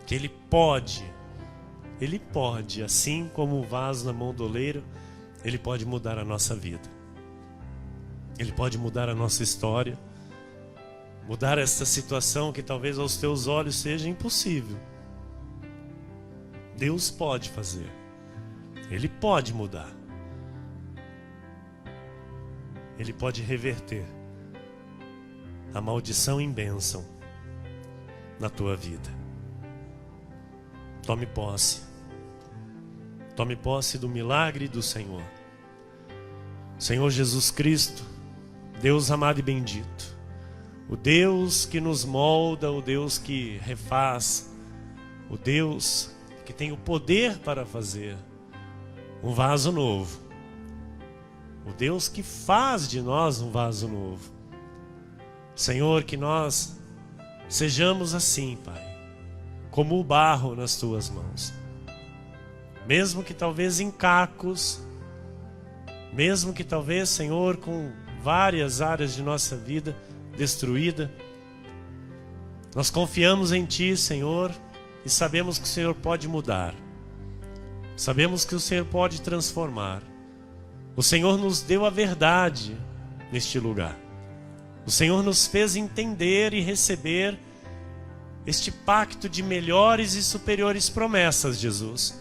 S1: que Ele pode, assim como o vaso na mão do oleiro, Ele pode mudar a nossa vida. Ele pode mudar a nossa história, mudar essa situação que talvez aos teus olhos seja impossível. Deus pode fazer. Ele pode mudar. Ele pode reverter a maldição em bênção na tua vida. Tome posse. Tome posse do milagre do Senhor. Senhor Jesus Cristo, Deus amado e bendito, o Deus que nos molda, o Deus que refaz, o Deus que tem o poder para fazer um vaso novo, o Deus que faz de nós um vaso novo. Senhor, que nós sejamos assim, Pai, como o barro nas Tuas mãos. Mesmo que talvez em cacos, mesmo que talvez, Senhor, com várias áreas de nossa vida destruída, nós confiamos em Ti, Senhor, e sabemos que o Senhor pode mudar. Sabemos que o Senhor pode transformar. O Senhor nos deu a verdade neste lugar. O Senhor nos fez entender e receber este pacto de melhores e superiores promessas, Jesus.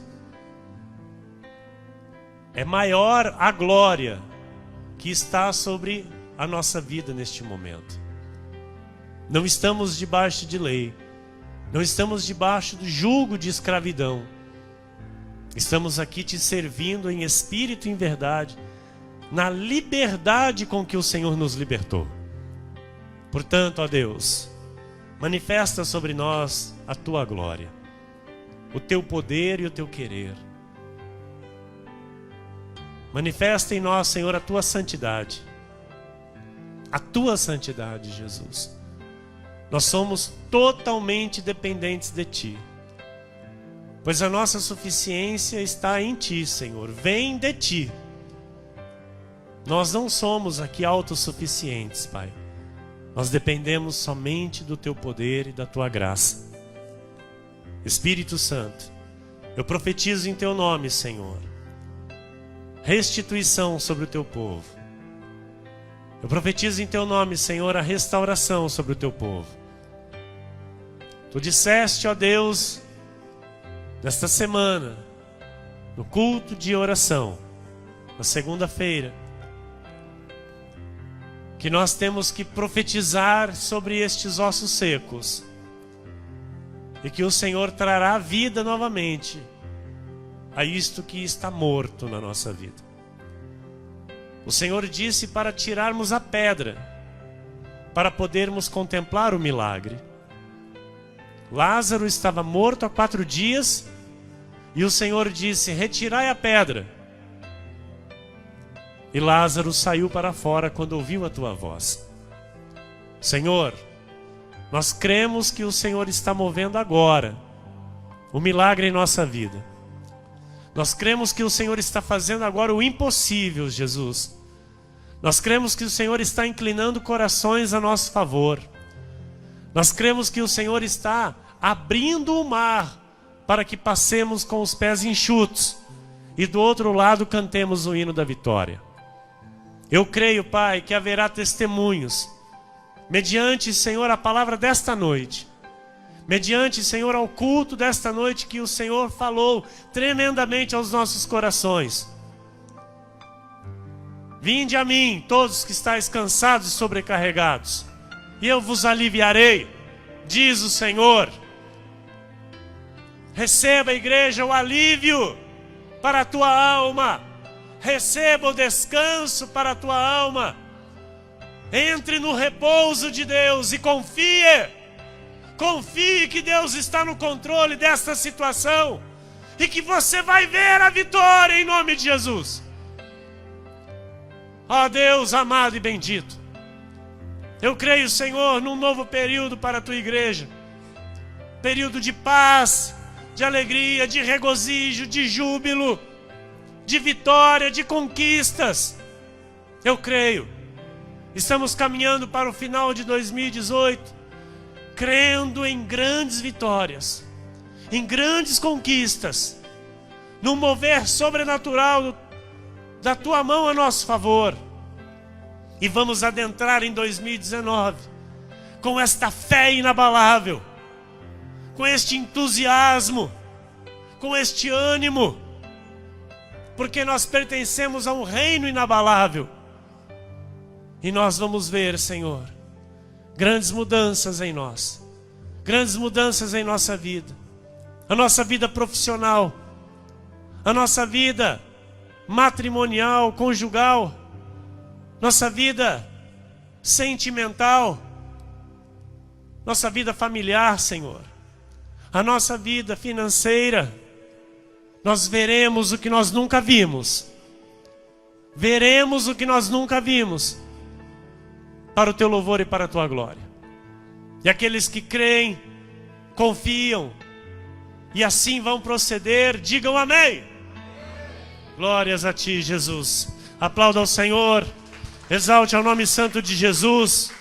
S1: É maior a glória que está sobre a nossa vida neste momento. Não estamos debaixo de lei. Não estamos debaixo do jugo de escravidão. Estamos aqui te servindo em espírito e em verdade, na liberdade com que o Senhor nos libertou. Portanto, ó Deus, manifesta sobre nós a Tua glória, o Teu poder e o Teu querer. Manifesta em nós, Senhor, a Tua santidade. A Tua santidade, Jesus. Nós somos totalmente dependentes de Ti, pois a nossa suficiência está em Ti, Senhor. Vem de Ti. Nós não somos aqui autossuficientes, Pai. Nós dependemos somente do Teu poder e da Tua graça. Espírito Santo, eu profetizo em Teu nome, Senhor, restituição sobre o Teu povo. Eu profetizo em Teu nome, Senhor, a restauração sobre o Teu povo. Tu disseste, ó Deus, nesta semana, no culto de oração, na segunda-feira, que nós temos que profetizar sobre estes ossos secos e que o Senhor trará vida novamente a isto que está morto na nossa vida. O Senhor disse para tirarmos a pedra, para podermos contemplar o milagre. Lázaro estava morto há 4 dias e o Senhor disse: retirai a pedra. E Lázaro saiu para fora quando ouviu a Tua voz. Senhor, nós cremos que o Senhor está movendo agora o milagre em nossa vida. Nós cremos que o Senhor está fazendo agora o impossível, Jesus. Nós cremos que o Senhor está inclinando corações a nosso favor. Nós cremos que o Senhor está abrindo o mar para que passemos com os pés enxutos e do outro lado cantemos o hino da vitória. Eu creio, Pai, que haverá testemunhos mediante, Senhor, a palavra desta noite, mediante, Senhor, ao culto desta noite que o Senhor falou tremendamente aos nossos corações. Vinde a mim, todos que estáis cansados e sobrecarregados, e eu vos aliviarei, diz o Senhor. Receba, igreja, o alívio para a tua alma. Receba o descanso para a tua alma. Entre no repouso de Deus e confie. Confie que Deus está no controle desta situação e que você vai ver a vitória em nome de Jesus. Ó Deus amado e bendito, eu creio, Senhor, num novo período para a tua igreja. Período de paz, de alegria, de regozijo, de júbilo, de vitória, de conquistas. Eu creio. Estamos caminhando para o final de 2018, crendo em grandes vitórias, em grandes conquistas, num mover sobrenatural da tua mão a nosso favor. E vamos adentrar em 2019 com esta fé inabalável, com este entusiasmo, com este ânimo, porque nós pertencemos a um reino inabalável. E nós vamos ver, Senhor, grandes mudanças em nós, grandes mudanças em nossa vida, a nossa vida profissional, a nossa vida matrimonial, conjugal, nossa vida sentimental, nossa vida familiar, Senhor, a nossa vida financeira. Nós veremos o que nós nunca vimos. Veremos o que nós nunca vimos, para o teu louvor e para a tua glória. E aqueles que creem, confiam, e assim vão proceder, digam amém. Glórias a ti, Jesus. Aplauda ao Senhor, exalte ao nome santo de Jesus.